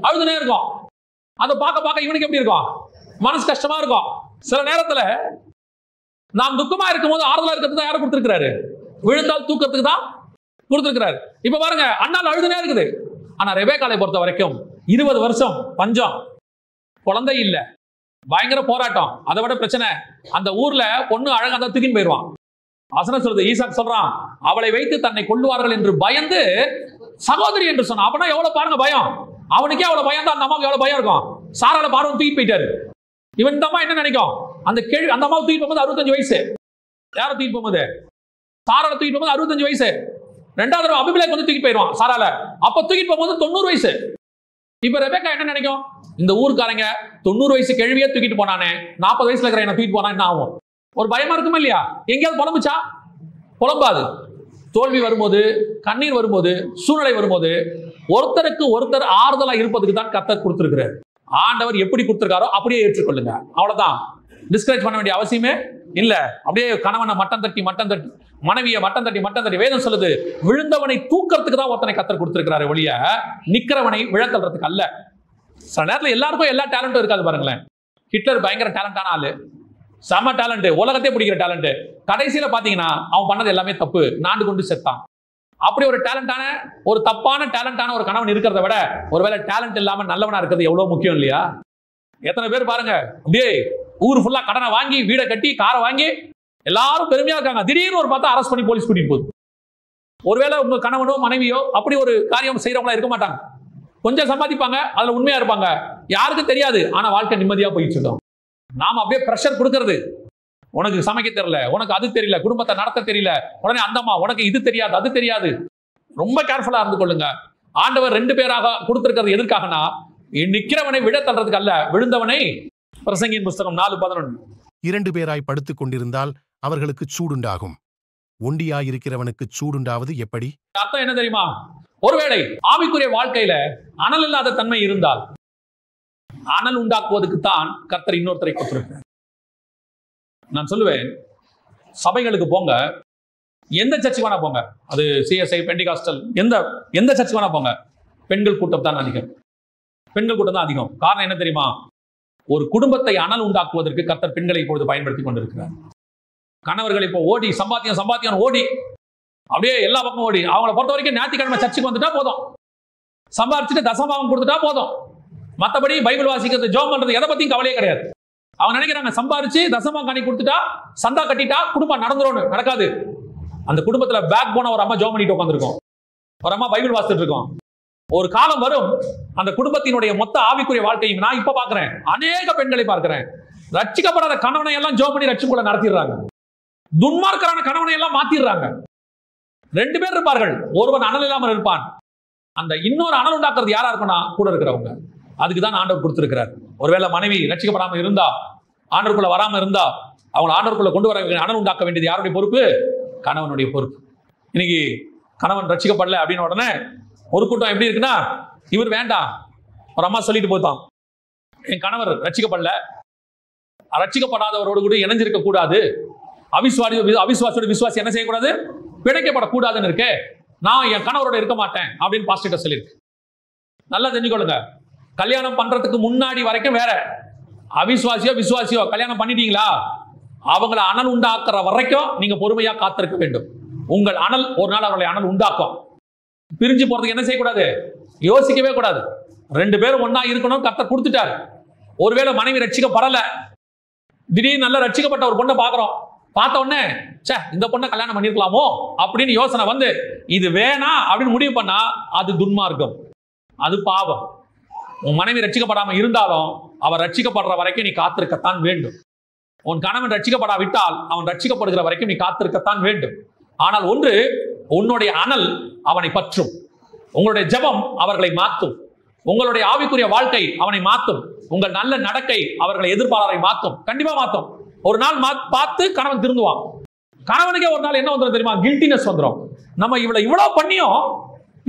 அழுதுனே இருக்கும். அதை பார்க்க இவனுக்கு எப்படி இருக்கும்? மனசு கஷ்டமா இருக்கும். சில நேரத்துல நாம் துக்கமா இருக்கும் போது ஆறுதலா இருக்கிறது யாரை கொடுத்திருக்கிறாரு? விழுந்தால் தூக்கத்துக்கு தான் கொடுத்திருக்கிறாரு. இப்ப பாருங்க, அண்ணாள் அழுதுனே இருக்குது. ஆனா ரெபெக்காளை பொறுத்த வரைக்கும் 20 வருஷம் பஞ்சம், குழந்தை இல்ல, பயங்கர போராட்டம். அதை விட பிரச்சனை, அந்த ஊர்ல பொண்ணு அழகா தான் தூக்கின்னு போயிடுவான். வசனம் சொல்றது, ஈசாக் சொல்றான், அவளை வைத்து தன்னை கொல்லுவார்கள் என்று பயந்து சகோதரி என்று சொன்னான். அப்படின்னா எவ்வளவு பாருங்க பயம். அவனுக்கே அவ்வளவு பயம் தான். அந்த அம்மாவுக்கு எவ்வளவு பயம் இருக்கும். சாரால பார்வன் தூக்கிட்டு போயிட்டாரு. இவன் இந்த அம்மா என்ன நினைக்கும்? அந்த அம்மாவை தூக்கிட்டு போகும்போது 65 வயசு. யாரை தூக்கிட்டு போகும்போது? சாரால தூக்கிட்டு போகும்போது 65 வயசு. 2வது தடவை அபிமெலேக்கு வந்து தூக்கிட்டு போயிடுவான் சாரால. அப்ப தூக்கிட்டு போகும்போது 90 வயசு. இப்ப ரெபெக்கா என்ன நினைக்கும்? இந்த ஊருக்காரங்க 90 வயசு கிழவியே தூக்கிட்டு போனானே, 40 வயசுல இருக்கிற என்ன தூக்கிட்டு போனா என்ன ஆகும்? ஒரு பயமா இருக்குமா இல்லையா? எங்கேயாவது புலம்புச்சா? புலம்பாது. தோல்வி வரும்போது, கண்ணீர் வரும்போது, சூழ்நிலை வரும்போது ஒருத்தருக்கு ஒருத்தர் ஆறுதலா இருப்பதுக்கு தான் கர்த்தர் கொடுத்திருக்கிறார். ஆண்டவர் எப்படி கொடுத்திருக்காரோ அப்படியே ஏற்றுக்கொள்ளுங்க. அவ்வளவுதான். டிஸ்கரேஜ் பண்ண வேண்டிய அவசியமே இல்ல. அப்படியே கணவனை மட்டம் தட்டி மனைவியை மட்டம் தட்டி வேதம் சொல்லுது, விழுந்தவனை தூக்கிறதுக்கு தான் ஒருத்தனை கர்த்தர் கொடுத்திருக்கிறாரு ஒழிய நிக்கிறவனை விழத்தல்றதுக்கு அல்ல. சில நேரத்தில் எல்லாருக்கும் எல்லா டேலண்டும் இருக்காது. பாருங்களேன், ஹிட்லர் பயங்கர டேலண்டான ஆளு, செம டேலண்ட், உலகத்தை பிடிக்கிற டேலண்ட். கடைசியில பாத்தீங்கன்னா அவன் பண்ணது எல்லாமே தப்பு, நாண்டு கொண்டு செத்தான். அப்படி ஒரு டேலண்டான, ஒரு தப்பான டேலண்டான ஒரு கணவன் இருக்கிறத விட ஒருவேளை டேலண்ட் இல்லாம நல்லவனா இருக்கிறது எவ்வளவு முக்கியம் இல்லையா? எத்தனை பேர் பாருங்க அப்படியே ஊர் ஃபுல்லா கடனை வாங்கி வீடை கட்டி காரை வாங்கி எல்லாரும் பெருமையா இருக்காங்க. திடீர்னு ஒரு பார்த்தா அரெஸ்ட் பண்ணி போலீஸ் கூட்டிட்டு போகுது. ஒருவேளை உங்க கணவனோ மனைவியோ அப்படி ஒரு காரியம் செய்யறவங்களா இருக்க மாட்டாங்க. கொஞ்சம் சம்பாதிப்பாங்க, அதுல உண்மையா இருப்பாங்க, யாருக்கும் தெரியாது. ஆனா வாழ்க்கை நிம்மதியா போயிட்டு இருக்கோம். நாம அப்படியே பிரஷர் கொடுக்கறது, உனக்கு சமைக்க தெரியல, உனக்கு அது தெரியல, குடும்பத்தை நடத்த தெரியல, உடனே அந்தம்மா உனக்கு இது தெரியாது அது தெரியாது. ரொம்ப கேர்ஃபுல்லா இருந்து கொள்ளுங்க. ஆண்டவர் 2 பேராக கொடுத்திருக்கிறது எதற்காகனா நிக்கிறவனை விழ தள்ளுறதுக்கு அல்ல, விழுந்தவனை. பிரசங்கியின் புஸ்தகம் 4:11. 2 பேராய் படுத்துக் கொண்டிருந்தால் அவர்களுக்கு சூடுண்டாகும், ஒண்டியாயிருக்கிறவனுக்கு சூடுண்டாவது எப்படி? அர்த்தம் என்ன தெரியுமா? ஒருவேளை ஆவிக்குரிய வாழ்க்கையில அனல் இல்லாத தன்மை இருந்தால் அனல் உண்டாக்குவதற்கு தான் கர்த்தர் இன்னொருத்தரை கொடுத்திருக்கிறார். நான் சொல்லுவேன், சபைகளுக்கு போங்க, எந்த சர்ச்சுக்கு வேணா போங்க, அது சிஎஸ்ஐ பெண்டிகாஸ்டல் எந்த சர்ச்சுக்கு வேணா போங்க, பெண்கள் கூட்டம் தான் அதிகம். பெண்கள் கூட்டம் தான் அதிகம். காரணம் என்ன தெரியுமா? ஒரு குடும்பத்தை அனல் உண்டாக்குவதற்கு கர்த்தர் பெண்களை இப்பொழுது பயன்படுத்தி கொண்டிருக்கிறார். கணவர்கள் இப்போ ஓடி சம்பாத்தியம் ஓடி அப்படியே எல்லா பக்கம் ஓடி, அவங்களை பொறுத்த வரைக்கும் ஞாயிற்றுக்கிழமை சர்ச்சுக்கு வந்துட்டா போதும், சம்பாரிச்சுட்டு தசமாகம் கொடுத்துட்டா போதும், மற்றபடி பைபிள் வாசிக்கிறது ஜோம் பண்றது எதை பத்தியும் கவலையே கிடையாது. அவங்க நினைக்கிறாங்க சம்பாரிச்சு தசமா காணி கொடுத்துட்டா சந்தா கட்டிட்டா குடும்பம் நடந்துரும். நடக்காது. அந்த குடும்பத்துல பேக் போன ஒரு அம்மா ஜோம் பண்ணிட்டு உட்காந்துருக்கோம், ஒரு அம்மா பைபிள் வாசித்துட்டு இருக்கோம். ஒரு காலம் வரும், அந்த குடும்பத்தினுடைய மொத்த ஆவிக்குரிய வாழ்க்கையும் நான் இப்ப பாக்குறேன், அநேக பெண்களை பார்க்கிறேன், ரட்சிக்கப்படாத கணவனை எல்லாம் ஜோம் பண்ணி ரட்சிப்புக்குள்ள நடத்திடுறாங்க, துன்மார்க்கரான கணவனை எல்லாம் மாத்திடுறாங்க. 2 பேர் இருப்பார்கள், ஒருவன் அனல் இல்லாமல் இருப்பான். அந்த இன்னொரு அனல் உண்டாக்குறது யாரா இருக்குன்னா கூட இருக்கிறவங்க. அதுக்கு தான் ஆண்டவர் கொடுத்திருக்கிறார். ஒருவேளை மனைவி ரட்சிக்கப்படாம இருந்தா, ஆண்டவருக்குள்ள வராம இருந்தா, அவங்க ஆண்டவருக்குள்ள கொண்டு வர அனல் உண்டாக்க வேண்டியது யாருடைய பொறுப்பு? கணவனுடைய பொறுப்பு. இன்னைக்கு கணவன் ரட்சிக்கப்படல அப்படின்னு உடனே ஒரு கூட்டம் எப்படி இருக்குன்னா, இவர் வேண்டாம், ஒரு அம்மா சொல்லிட்டு போதான், என் கணவர் ரட்சிக்கப்படல, ரட்சிக்கப்படாதவரோடு கூட இணைஞ்சிருக்க கூடாது, அவிசுவாசியோட விசுவாசி என்ன செய்யக்கூடாது, பிழைக்கப்படக்கூடாதுன்னு இருக்கு, நான் என் கணவரோட இருக்க மாட்டேன் அப்படின்னு பாஸ்டர் சொல்லியிருக்கு. நல்லா தெரிஞ்சுக்கொள்ளுங்க, கல்யாணம் பண்றதுக்கு முன்னாடி வரைக்கும் வேற, அவிசுவாசியோ விசுவாசியோ கல்யாணம் பண்ணிட்டீங்களா, அவங்கள அனல் உண்டாக்குற வரைக்கும் நீங்க பொறுமையா காத்திருக்க வேண்டும். உங்கள் அனல் ஒரு நாள் அவர்களை அனல் உண்டாக்கும். பிரிஞ்சு போறதுக்கு என்ன செய்யக்கூடாது, யோசிக்கவே கூடாது. 2 பேரும் ஒன்னா இருக்கணும், கர்த்தர் கொடுத்துட்டார். ஒருவேளை மனைவி ரட்சிக்கப்படல, திடீர்னு நல்ல ரட்சிக்கப்பட்ட ஒரு பொண்ணை பாக்குறோம், பார்த்த உடனே இந்த பொண்ணை கல்யாணம் பண்ணிருக்கலாமோ அப்படின்னு யோசனை வந்து இது வேணா அப்படின்னு முடிவு பண்ணா அது துன்மார்க்கம், அது பாவம். உன் மனைவி ரட்சிக்கப்படாம இருந்தாலும் அவர் ரட்சிக்கப்படுற வரைக்கும் நீ காத்திருக்கத்தான் வேண்டும். உன் கணவன் ரட்சிக்கப்படாவிட்டால் அவன் ரட்சிக்கப்படுகிற வரைக்கும் நீ காத்திருக்கத்தான் வேண்டும். ஆனால் ஒன்று, உன்னுடைய அனல் அவனை பற்றும், உங்களுடைய ஜெபம் அவர்களை மாற்றும், உங்களுடைய ஆவிக்குரிய வாழ்க்கை அவனை மாற்றும், உங்கள் நல்ல நடக்கை அவர்களை எதிர்பார்ப்பை மாற்றும், கண்டிப்பா மாற்றும். ஒரு நாள் பார்த்து கணவன் திருந்துவான். கணவனுக்கே ஒரு நாள் என்ன வந்துடும் தெரியுமா, கில்ட்டினஸ் வந்துடும். நம்ம இவ்வளவு பண்ணியும்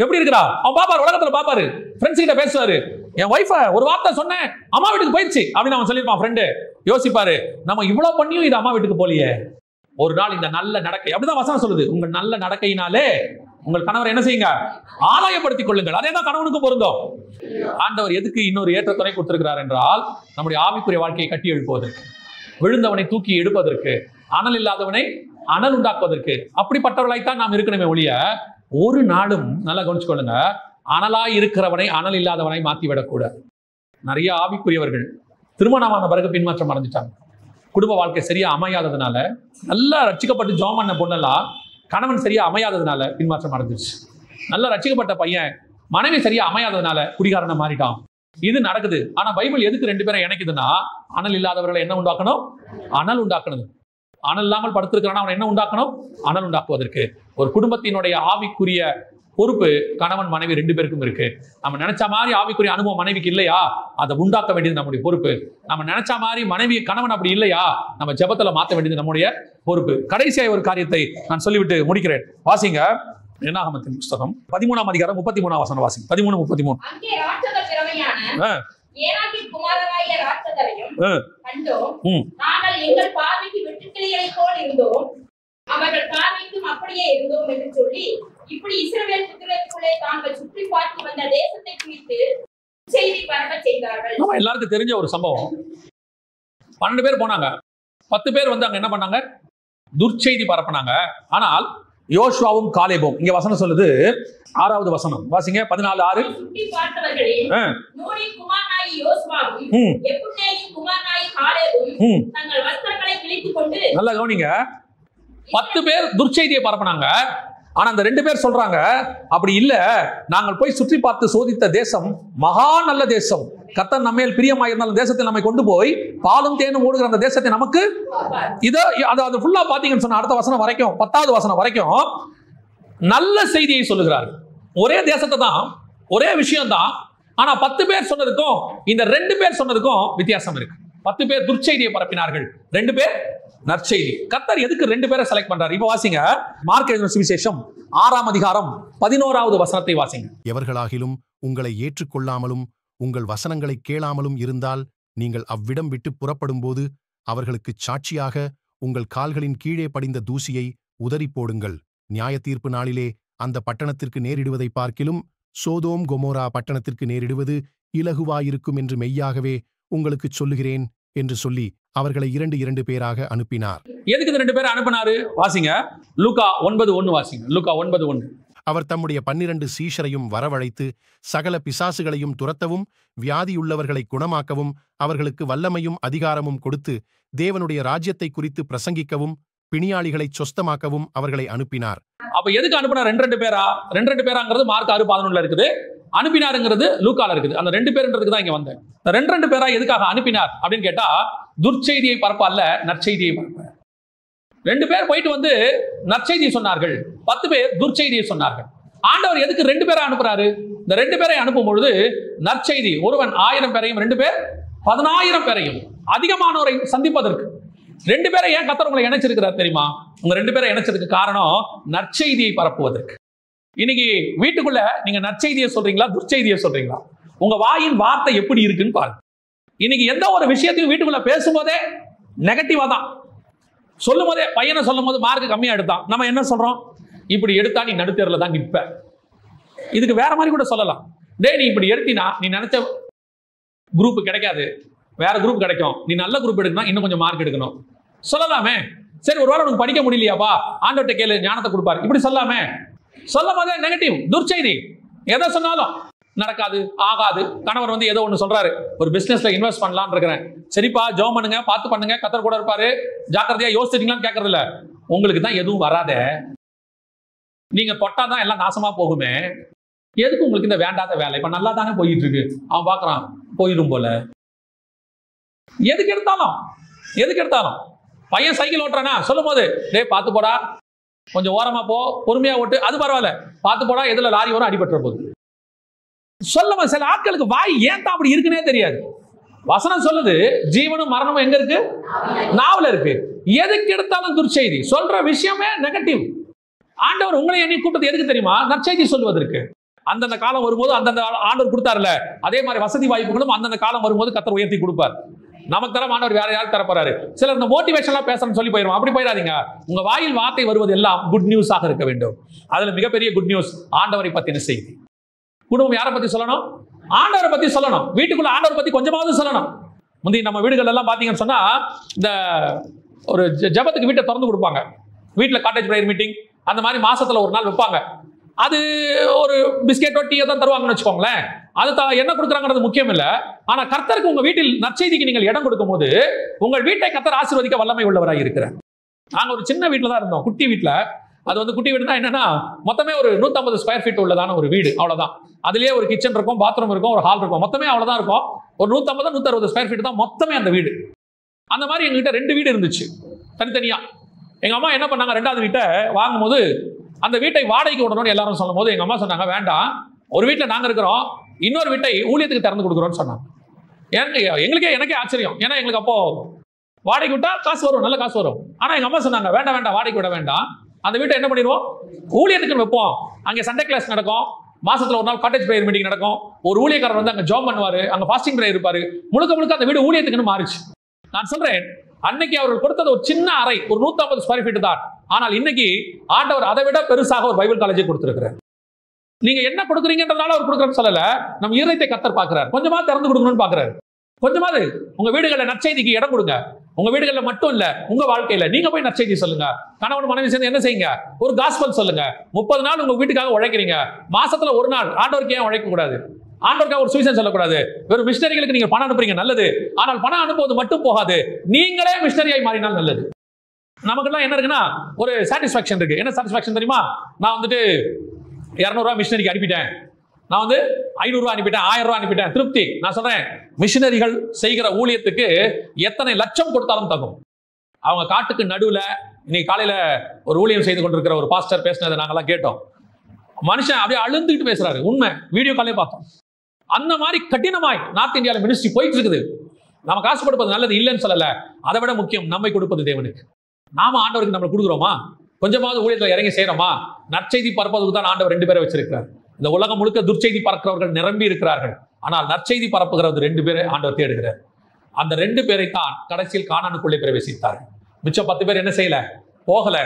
எப்படி இருக்கிறா, அவன் பாப்பாரு, உலகத்துல பாப்பாரு, ஃப்ரெண்ட்ஸ் கிட்ட பேசுவாரு, என் ஒய்ஃபை ஒரு வார்த்தை சொன்னேன் அம்மா வீட்டுக்கு போயிடுச்சு அப்படின்னு அவன் சொல்லியிருப்பான். ஃப்ரெண்டு யோசிப்பாரு, நம்ம இவ்வளவு பண்ணியும் இது அம்மா வீட்டுக்கு போலியே. ஒரு நாள் இந்த நல்ல நடக்கை, அப்படிதான் வசனம் சொல்லுது, உங்கள் நல்ல நடக்கையினாலே உங்கள் கணவரை என்ன செய்யுங்க, ஆதாயப்படுத்திக் கொள்ளுங்கள். அதே தான் கணவனுக்கும் பொருந்தும். ஆண்டவர் எதுக்கு இன்னொரு ஏற்ற துணை கொடுத்திருக்கிறார் என்றால், நம்முடைய ஆவிக்குரிய வாழ்க்கையை கட்டி எழுப்புவதற்கு, விழுந்தவனை தூக்கி எடுப்பதற்கு, அனல் இல்லாதவனை அனல் உண்டாக்குவதற்கு. அப்படிப்பட்டவர்களைத்தான் நாம் இருக்கணுமே ஒழிய, ஒரு நாளும் நல்லா கவனிச்சுக்கொள்ளுங்க, அனலாய் இருக்கிறவனை அனல் இல்லாதவனை மாற்றிவிடக்கூடாது. நிறைய ஆவிக்குரியவர்கள் திருமணமான பிறகு பின்மாற்றம் அடைஞ்சிட்டாங்க. குடும்ப வாழ்க்கை சரியா அமையாததுனால, நல்லா ரட்சிக்கப்பட்டு ஜோம் பண்ண பொண்ணெல்லாம் கணவன் சரியா அமையாததுனால பின்மாற்றம் அடைஞ்சிருச்சு. நல்லா ரட்சிக்கப்பட்ட பையன் மனைவி சரியா அமையாததுனால குடிகாரனை மாறிட்டான். இது நடக்குது. ஆனா பைபிள் எதுக்கு 2 பேரை இணைக்குதுன்னா, அனல் இல்லாதவர்களை என்ன உண்டாக்கணும், அனல் உண்டாக்கணும். அனல் இல்லாமல் படுத்திருக்கிறான், அவன் என்ன உண்டாக்கணும், அனல் உண்டாக்குவதற்கு. ஒரு குடும்பத்தினுடைய ஆவிக்குரிய பொறுப்பு கணவன் மனைவி 2 பேருக்கும் இருக்கு. நம்ம நினைச்ச மாதிரி ஆவிக்குரிய அனுபவம் மனைவிக்கு இல்லையா, அதை உண்டாக்க வேண்டியது நம்முடைய பொறுப்பு. நம்ம நினைச்ச மாதிரி மனைவி கணவன் அப்படி இல்லையா, நம்ம ஜெபத்துல மாற்ற வேண்டியது நம்முடைய பொறுப்பு. கடைசியாக ஒரு காரியத்தை நான் சொல்லிவிட்டு முடிக்கிறேன். வாசிங்க, என்னாகமத்தின் புஸ்தகம் 13ஆம் அதிகாரம் 33ஆம் வசனம் வாசிங்க. 13:33. அவர்கள் பார்வைக்கும் அப்படியே இருந்தோம் என்று சொல்லி, இப்படி இஸ்ரவேல் புத்திரருக்குள்ளே தாங்கள் சுற்றி பார்த்து வந்த தேசத்தை குறித்து செய்தி பரப்ப செய்தார்கள். நம்ம எல்லாருக்கும் தெரிஞ்ச ஒரு சம்பவம். 12 பேர் போனாங்க, 10 பேர் வந்து அங்க என்ன பண்ணாங்க, துர்ச்செய்தி பரப்பினாங்க. ஆனால் யோசுவாவும் காலேபும். இங்க வசனம் சொல்லுது, 6வது வசனம் வாசிங்க, 14:6. சுற்றி பார்த்தவர்களில் நூனின் குமாரனாகி யோசுவாவும் எப்புன்னேயின் குமாரனாகி காலேபும் தங்கள் வஸ்திரங்களை கிழித்துக் கொண்டு. நல்லா கவனிங்க, 10 பேர் துர்ச்செய்தியை பரப்புனாங்க. ஆனா அந்த 2 பேர் சொல்றாங்க, அப்படி இல்ல, நாங்கள் போய் சுற்றி பார்த்து சோதித்த தேசம் மகா நல்ல தேசம், கர்த்தர் நம்மேல் பிரியமாயிருந்தால் தேசத்தை நம்மை கொண்டு போய் பாலும் தேனும் ஓடுகிற அந்த தேசத்தை நமக்கு இதோ அது ஃபுல்லா பாத்தீங்கன்னு சொன்னா அடுத்த வசனம் வரைக்கும், 10வது வசனம் வரைக்கும் நல்ல செய்தியை சொல்லுகிறார்கள். ஒரே தேசத்தை தான், ஒரே விஷயம் தான். ஆனா 10 பேர் சொன்னதுக்கும் இந்த 2 பேர் சொன்னதுக்கும் வித்தியாசம் இருக்கு. 10 பேர் துர்ச்செய்தியை பரப்பினார்கள், 2 பேர் நற்செய்தி. கர்த்தர் எதுக்கு 2 பேரை செலக்ட் பண்றாரு? இப்ப வாசிங்க, மார்க் எழுதின சுவிசேஷம் 6ஆம் அதிகாரம் 11வது வசனத்தை வாசிங்க. எவர்களாகிலும் உங்களை ஏற்றுக்கொள்ளாமலும் உங்கள் வசனங்களை கேளாமலும் இருந்தால் நீங்கள் அவ்விடம் விட்டு புறப்படும் போது அவர்களுக்கு சாட்சியாக உங்கள் கால்களின் கீழே படிந்த தூசியை உதறி போடுங்கள். நியாய தீர்ப்பு நாளிலே அந்த பட்டணத்திற்கு நேரிடுவதை பார்க்கிலும் சோதோம் கொமோரா பட்டணத்திற்கு நேரிடுவது இலகுவாயிருக்கும் என்று மெய்யாகவே உங்களுக்கு சொல்லுகிறேன் என்று சொல்லி அவர்களை 2 பேராக அனுப்பினார். எதுக்கு இந்த 2 பேரை அனுப்பினாரு? வாசிங்க, லூக்கா 9:1 வாசிங்க. லூக்கா 9:1. அவர் தம்முடைய 12 சீஷரையும் வரவழைத்து சகல பிசாசுகளையும் துரத்தவும் வியாதியுள்ளவர்களை குணமாக்கவும் அவர்களுக்கு வல்லமையும் அதிகாரமும் கொடுத்து தேவனுடைய ராஜ்யத்தை குறித்து பிரசங்கிக்கவும் பிணியாளிகளை சொஸ்தமாக்கவும் அவர்களை அனுப்பினார். அப்ப எதுக்கு அனுப்பினார்? 2 பேரா? 2 பேராங்கிறது மார்க் 6:11 இருக்குது, அனுப்பினாருங்கிறது லூக்கால இருக்குது. அந்த 2 பேருன்றதுக்கு தான் இங்க வந்தேன். 2 பேரா எதுக்காக அனுப்பினார் அப்படின்னு கேட்டா, துர்ச்செய்தியை பரப்ப அல்ல, நற்செய்தியை பரப்ப. 2 பேர் போயிட்டு வந்து நற்செய்தியை சொன்னார்கள், 10 பேர் துர்ச்செய்தியை சொன்னார்கள். ஆண்டவர் எதுக்கு 2 பேரை அனுப்புறாரு? இந்த 2 பேரை அனுப்பும் பொழுது நற்செய்தி, ஒருவன் 1000 பேரையும் 2 பேர் 10000 பேரையும் அதிகமானோரை சந்திப்பதற்கு. 2 பேரை ஏன் கர்த்தர் உங்களை இணைச்சிருக்கிறார் தெரியுமா? உங்க 2 பேரை இணைச்சதுக்கு காரணம் நற்செய்தியை பரப்புவதற்கு. இன்னைக்கு வீட்டுக்குள்ள நீங்க நற்செய்தியை சொல்றீங்களா, துர்ச்செய்தியை சொல்றீங்களா? உங்க வாயின் வார்த்தை எப்படி இருக்குன்னு பாருங்க. இன்னைக்கு எந்த ஒரு விஷயத்தையும் வீட்டுக்குள்ள பேசும்போதே நெகட்டிவா தான் சொல்லும் போதே. பையனை சொல்லும் போது மார்க் கம்மியா எடுத்தான், நம்ம என்ன சொல்றோம்? இப்படி எடுத்தா நீ நடுத்தேர்ல தான் நிற்ப. இதுக்கு வேற மாதிரி கூட சொல்லலாம். டேய், நீ இப்படி எடுத்தினா நீ நினைச்ச குரூப் கிடைக்காது, வேற குரூப் கிடைக்கும். நீ நல்ல குரூப் எடுக்கணும், இன்னும் கொஞ்சம் மார்க் எடுக்கணும் சொல்லலாமே. சரி, ஒரு வாரம் உனக்கு படிக்க முடியலையாப்பா, ஆண்டவர்கிட்ட கேளு, ஞானத்தை கொடுப்பாரு, இப்படி சொல்லாமே. சொல்லும் போதே நெகட்டிவ், துர்ச்செய்தி. எதை சொன்னாலும் நடக்காது, ஆகாது. கணவர் வந்து ஏதோ ஒன்று சொல்றாரு, ஒரு பிசினஸ்ல இன்வெஸ்ட் பண்ணலாம்னு இருக்கிறேன். சரிப்பா, ஜெபம் பண்ணுங்க, பார்த்து பண்ணுங்க, கர்த்தர் கூட இருப்பாரு, ஜாக்கிரதையா யோசிச்சிட்டீங்களான்னு கேட்கறது இல்ல. உங்களுக்கு தான் எதுவும் வராத, நீங்க தொட்டாதான் எல்லாம் நாசமா போகுமே, எதுக்கு உங்களுக்கு இந்த வேண்டாத வேலை? இப்ப நல்லா தானே போயிட்டு இருக்கு, அவன் பாக்குறான் போயிடும் போல. எதுக்கு எடுத்தாலும் பையன் சைக்கிள் ஓட்டுறானா சொல்லும் போது, டேய் பார்த்து போடா, கொஞ்சம் ஓரமா போ, பொறுமையா ஓட்டு, அது பரவாயில்ல, பார்த்து போடா, எதுல லாரி வரும் அடிபட்டுற போகுது. சொல்லுமா, சில ஆட்களுக்கு வாய் ஏன் தான் அப்படி இருக்குன்னே தெரியாது. வசனம் சொல்லுது, ஜீவனும் மரணமும் எங்க இருக்கு? நாவல இருக்கு. எதுக்கு எடுத்தாலும் துர்ச்செய்தி, சொல்ற விஷயமே நெகட்டிவ். ஆண்டவர் உங்களை என்னை கூப்பிட்டது எதுக்கு தெரியுமா? நற்செய்தி சொல்வதற்கு. அந்தந்த காலம் வரும்போது அந்தந்த ஆண்டவர் கொடுத்தாருல, அதே மாதிரி வசதி வாய்ப்புகளும் அந்தந்த காலம் வரும்போது கர்த்தர் உயர்த்தி கொடுப்பார். நமக்கு தர ஆண்டவர் வேற யாரும் தரப்போறாரு. சிலர் இந்த மோட்டிவேஷன்லாம் பேசணும்னு சொல்லி போயிடும். அப்படி போயிடாதீங்க. உங்க வாயில் வார்த்தை வருவது எல்லாம் குட் நியூஸாக இருக்க வேண்டும். அதுல மிகப்பெரிய குட் நியூஸ் ஆண்டவரை பத்தின செய்தி. குடும்பம் யாரை பத்தி சொல்லணும்? ஆண்டவரை பத்தி சொல்லணும். வீட்டுக்குள்ள ஆண்டவரை பத்தி கொஞ்சமாவது சொல்லணும். முந்தி நம்ம வீடுகள் எல்லாம் பாத்தீங்கன்னு சொன்னா, இந்த ஒரு ஜெபத்துக்கு வீட்டை திறந்து கொடுப்பாங்க. வீட்டுல காட்டேஜ் பிரேயர் மீட்டிங் அந்த மாதிரி மாசத்துல ஒரு நாள் வைப்பாங்க. அது ஒரு பிஸ்கெட்டோ டீயோ தான் தருவாங்கன்னு வச்சுக்கோங்களேன். அது என்ன கொடுக்குறாங்கிறது முக்கியம் இல்லை. ஆனா கர்த்தருக்கு உங்க வீட்டில் நற்செய்திக்கு நீங்கள் இடம் கொடுக்கும் போது உங்கள் வீட்டை கர்த்தர் ஆசீர்வதிக்க வல்லமை உள்ளவராக இருக்கிறார். நாங்க ஒரு சின்ன வீட்டுல தான் இருந்தோம், குட்டி வீட்டுல. அது வந்து குட்டி வீடு தான் என்னன்னா, மொத்தமே ஒரு 150 ஸ்கொயர் ஃபீட் உள்ளதான ஒரு வீடு, அவ்வளவுதான். அதுலயே ஒரு கிச்சன் இருக்கும், பாத்ரூம் இருக்கும், ஒரு ஹால் இருக்கும், மொத்தமே அவ்வளவுதான் இருக்கும். ஒரு 150-160 ஸ்கொயர் ஃபீட் தான் மொத்தமே அந்த வீடு. அந்த மாதிரி எங்ககிட்ட 2 வீடு இருந்துச்சு தனித்தனியா. எங்க அம்மா என்ன பண்ணாங்க, 2வது வீட்டை வாங்கும்போது அந்த வீட்டை வாடகைக்கு விடணும்னு எல்லாரும் சொல்லும் போது எங்க அம்மா சொன்னாங்க, வேண்டாம், ஒரு வீட்டில் நாங்க இருக்கிறோம், இன்னொரு வீட்டை ஊழியத்துக்கு திறந்து கொடுக்குறோம்னு சொன்னாங்க. எனக்கே ஆச்சரியம். ஏன்னா எங்களுக்கு அப்போ வாடகைக்கு விட்டா காசு வரும், நல்ல காசு வரும். ஆனா எங்க அம்மா சொன்னாங்க, வேண்டாம் வாடகைக்கு விட வேண்டாம், அந்த வீட்டை என்ன பண்ணிடுவோம், ஊழியத்துக்கு வைப்போம். அங்கே சண்டே கிளாஸ் நடக்கும், மாசத்துல ஒரு நாள் காட்டேஜ் பிரேயர் மீட்டிங் நடக்கும், ஒரு ஊழியக்காரர் வந்து அங்க ஜாப் பண்ணுவாரு, அங்க ஃபாஸ்டிங் பிரேயர் இருப்பாரு. முழுக்க அந்த வீடு ஊழியத்துக்குன்னு மாறிச்சு. நான் சொல்றேன், அன்னைக்கு அவர்கள் கொடுத்தது ஒரு சின்ன அறை, ஒரு 150 ஸ்கொயர் ஃபீட் தான். ஆனால் இன்னைக்கு ஆண்டவர் அதை விட பெருசாக ஒரு பைபிள் காலேஜை கொடுத்திருக்கிறார். நீங்க என்ன கொடுக்குறீங்கன்றதால அவர் கொடுக்குறேன்னு சொல்லல, நம்ம இருதயத்தை கர்த்தர் பார்க்கிறார். கொஞ்சமா திறந்து கொடுக்கணும்னு பார்க்கிறார். கொஞ்சமாவது உங்க வீடுகளில் நற்செய்திக்கு இடம் கொடுங்க. உங்க வீடுகளில் மட்டும் இல்ல, உங்க வாழ்க்கையில நீங்க போய் நற்செய்தி சொல்லுங்க. கணவன் மனைவி சேர்ந்து என்ன செய்யுங்க, ஒரு காஸ்பல் சொல்லுங்க. 30 நாள் உங்க வீட்டுக்காக உழைக்கிறீங்க, மாசத்துல ஒரு நாள் ஆண்டவருக்கு ஏன் உழைக்க கூடாது? ஆண்டவருக்காக ஒரு சுவிசேஷம் சொல்லக்கூடாது? வெறும் மிஷனரிகளுக்கு நீங்க பணம் அனுப்புறீங்க, நல்லது. ஆனால் பணம் அனுப்புவது மட்டும் போகாது, நீங்களே மிஷனரியாய் மாறினால் நல்லது. நமக்குலாம் என்ன இருக்குன்னா ஒரு சாட்டிஸ்பாக்சன் இருக்கு. என்ன சாட்டிஸ்பாக்சன் தெரியுமா? நான் வந்துட்டு 200 ரூபாய் மிஷனரிக்கு அனுப்பிட்டேன், நான் வந்து 500 ரூபாய் அனுப்பிட்டேன், 1000 ரூபாய் அனுப்பிட்டேன், திருப்தி. நான் சொல்றேன், மிஷனரிகள் செய்கிற ஊழியத்துக்கு எத்தனை லட்சம் கொடுத்தாலும் தகும். அவங்க காட்டுக்கு நடுவுல இன்னைக்கு காலையில ஒரு ஊழியம் செய்து கொண்டிருக்கிற ஒரு பாஸ்டர் பேசினதை நாங்கெல்லாம் கேட்டோம். மனுஷன் அப்படியே அழுந்துட்டு பேசுறாரு, உண்மை, வீடியோ காலே பார்த்தோம். அந்த மாதிரி கடினமாய் நார்த் இந்தியாவில் மினிஸ்ட்ரி போயிட்டு இருக்குது. நம்ம காசு கொடுப்பது நல்லது, இல்லைன்னு சொல்லல. அதை விட முக்கியம் நம்மை கொடுப்பது தேவனுக்கு. நாம ஆண்டவருக்கு நம்ம கொடுக்குறோமா? கொஞ்சமாவது ஊழியத்தில் இறங்கி செய்யறோமா? நற்செய்தி பரப்பதுக்கு தான் ஆண்டவர் 2 பேரை வச்சிருக்கிறார். இந்த உலகம் முழுக்க துர்ச்செய்தி பறக்கிறவர்கள் நிரம்பி இருக்கிறார்கள். ஆனால் நற்செய்தி பரப்புகிறது 2 பேரை ஆண்டவர் தேடுகிறார். அந்த 2 பேரை தான் கடைசியில் கானானுக்குள்ளே பிரவேசித்தார்கள். மிச்சம் 10 பேர் என்ன செய்யல, போகல.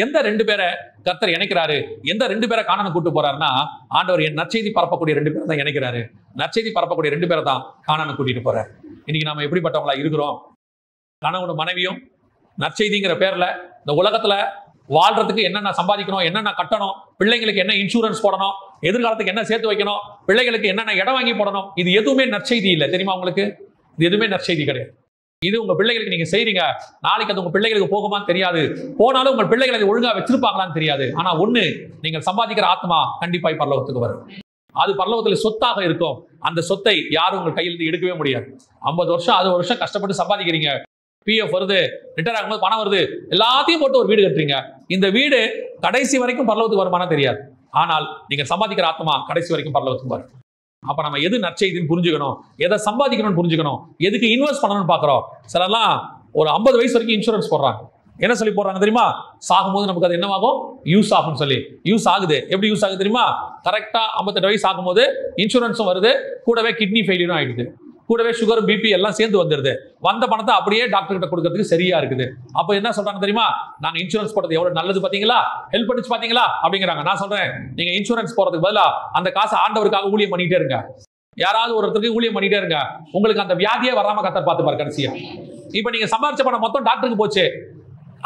எந்த 2 பேரை கர்த்தர் இணைக்கிறாரு, எந்த 2 பேரை கானானு கூட்டு போறாருன்னா, ஆண்டவர் என் நற்செய்தி பரப்பக்கூடிய 2 பேரை தான் இணைக்கிறாரு. நற்செய்தி பரப்பக்கூடிய 2 பேரை தான் கானானு கூட்டிட்டு போறாரு. இன்னைக்கு நாம எப்படிப்பட்டவங்களா இருக்கிறோம்? கணவனும் மனைவியும் நற்செய்திங்கிற பேர்ல இந்த உலகத்துல வாழ்றதுக்கு என்னென்ன சம்பாதிக்கணும், என்னென்ன கட்டணும், பிள்ளைங்களுக்கு என்ன இன்சூரன்ஸ் போடணும், எதிர்காலத்துக்கு என்ன சேர்த்து வைக்கணும், பிள்ளைகளுக்கு என்னென்ன இடம் வாங்கி போடணும், இது எதுவுமே நற்செய்தி இல்லை. தெரியுமா உங்களுக்கு? இது எதுவுமே நற்செய்தி கிடையாது. இது உங்க பிள்ளைகளுக்கு நீங்க செய்றீங்க, நாளைக்கு அது உங்க பிள்ளைகளுக்கு போகுமான்னு தெரியாது, போனாலும் உங்க பிள்ளைகளை ஒழுங்கா வச்சிருப்பாங்களான்னு தெரியாது. ஆனா ஒண்ணு, நீங்கள் சம்பாதிக்கிற ஆத்மா கண்டிப்பாய் பரலோகத்துக்கு வரும். அது பரலோகத்தில் சொத்தாக இருக்கும். அந்த சொத்தை யாரும் உங்க கையிலிருந்து எடுக்கவே முடியாது. 50 வருஷம் 60 வருஷம் கஷ்டப்பட்டு சம்பாதிக்கிறீங்க, பிஎஃப் வருது, ரிட்டையர் ஆகும்போது பணம் வருது, எல்லாத்தையும் போட்டு ஒரு வீடு கட்டுறீங்க. இந்த வீடு கடைசி வரைக்கும் பரலோகத்துக்கு வருமானம் தெரியாது. ஆனால் நீங்க சம்பாதிக்கிற ஆத்மா கடைசி வரைக்கும் பரலோகத்துக்கு வரும். அப்ப நம்ம எது நற்செய்தின்னு புரிஞ்சுக்கணும், எதை சம்பாதிக்கணும்னு புரிஞ்சுக்கணும், எதுக்கு இன்வெஸ்ட் பண்ணணும்னு பாக்குறோம். சிலர்லாம் ஒரு 50 வயசு வரைக்கும் இன்சூரன்ஸ் போடுறாங்க. என்ன சொல்லி போடுறாங்க தெரியுமா? சாகும்போது நமக்கு அது என்னவாகும், யூஸ் ஆகும்னு சொல்லி. யூஸ் ஆகுது. எப்படி யூஸ் ஆகுது தெரியுமா? கரெக்டா 58 வயசு ஆகும்போது இன்சூரன்ஸும் வருது, கூடவே கிட்னி ஃபெயிலியரும் ஆயிடுது, கூடவே சுகர் பிபி எல்லாம் சேர்ந்து வந்துடுது. வந்த பணத்தை அப்படியே டாக்டர் கிட்ட கொடுக்கறதுக்கு சரியா இருக்குது. அப்ப என்ன சொல்றாங்க தெரியுமா? நாங்க இன்சூரன்ஸ் போடுறது எவ்வளவு நல்லது பாத்தீங்களா, ஹெல்ப் பண்ணிச்சு பாத்தீங்களா அப்படிங்கிறாங்க. நான் சொல்றேன், நீங்க இன்சூரன்ஸ் போறதுக்கு பதிலா அந்த காசை ஆண்டவருக்காக ஊழியம் பண்ணிட்டே இருங்க. யாராவது ஒருத்தருக்கு ஊழியம் பண்ணிட்டே இருங்க, உங்களுக்கு அந்த வியாதியே வராம கர்த்தர் பார்த்துப்பார் கடைசியா. இப்ப நீங்க சம்பாரிச்ச பணம் மொத்தம் டாக்டருக்கு போச்சு,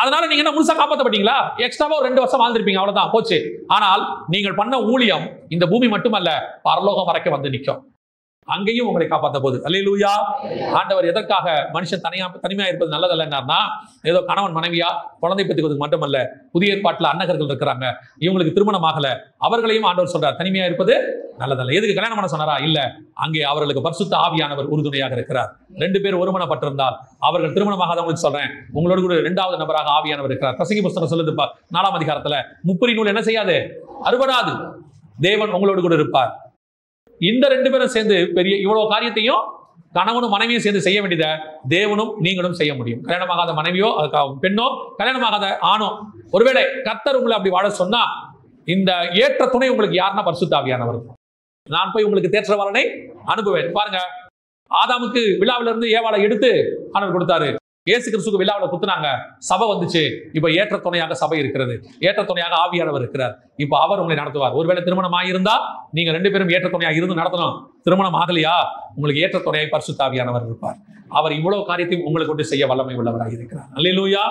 அதனால நீங்க என்ன முழுசா காப்பாற்றப்பட்டீங்களா? எக்ஸ்ட்ராவா ஒரு 2 வருஷம் வாழ்ந்திருப்பீங்க, அவ்வளவுதான், போச்சு. ஆனால் நீங்கள் பண்ண ஊழியம் இந்த பூமி மட்டுமல்ல, பரலோகம் வரைக்கும் வந்து நிற்கும். அங்கேயும் உங்களை காப்பாற்ற போகுது. அல்லேலூயா. ஆண்டவர் எதற்காக மனுஷன் தனிமையா இருப்பது நல்லதல்லன்னா, ஏதோ கணவன் மனைவியா குழந்தை பெற்றுவதற்கு மட்டுமல்ல, புதிய ஏற்பாட்டில் அன்னகர்கள் இருக்கிறாங்க, இவங்களுக்கு திருமணம் ஆகல, அவர்களையும் ஆண்டவர் சொல்றார் தனிமையா இருப்பது நல்லதல்ல. எதுக்கு கல்யாணம் பண்ண சொன்னாரா? இல்ல, அங்கே அவர்களுக்கு பரிசுத்த ஆவியானவர் உறுதுணையாக இருக்கிறார். 2 பேர் ஒருமனப்பட்டிருந்தால் அவர்கள் திருமணமாகாதவங்களுக்கு சொல்றேன், உங்களோடு கூட 2வது நபராக ஆவியானவர் இருக்கிறார். பிரசங்கி புஸ்தகம் சொல்லுது 4ஆம் அதிகாரத்துல, முப்பரி நூல் என்ன செய்யாது, அறுபடாது, தேவன் உங்களோடு கூட இருப்பார். இந்த 2 பேரும் சேர்ந்து பெரிய இவ்வளவு காரியத்தையும் கணவனும் மனைவியும் சேர்ந்து செய்ய வேண்டியதை தேவனும் நீங்களும் செய்ய முடியும். கல்யாணமாகாத மனைவியோ பெண்ணோ, கல்யாணமாகாத ஆணோ, ஒருவேளை கர்த்தர் உங்களை அப்படி வாழ சொன்னா, இந்த ஏற்ற துணை உங்களுக்கு யாருன்னா பரிசுத்த ஆவியானவர். நான் போய் உங்களுக்கு தேற்றவாளனை அனுப்புவேன். பாருங்க, ஆதாமுக்கு விழாவிலிருந்து ஏவாளை எடுத்து ஆண்டவர் கொடுத்தாரு, இயேசு கிறிஸ்துக்கு விழாவில் குத்துனாங்க, சபை வந்துச்சு. இப்ப ஏற்ற துணையாக சபை இருக்கிறது, ஏற்ற துணையாக ஆவியானவர் இருக்கிறார். இப்ப அவர் உங்களை நடத்துவார். ஒருவேளை திருமணம் ஆகியிருந்தா நீங்க 2 பேரும் ஏற்ற துணையாக இருந்து நடத்தணும். திருமணம் ஆகலையா, உங்களுக்கு ஏற்ற துணையாய் பரிசுத்த ஆவியானவர் இருப்பார். அவர் இவ்வளவு காரியத்தையும் உங்களை கொண்டு செய்ய வல்லமை உள்ளவராக இருக்கிறார். அல்லேலூயா.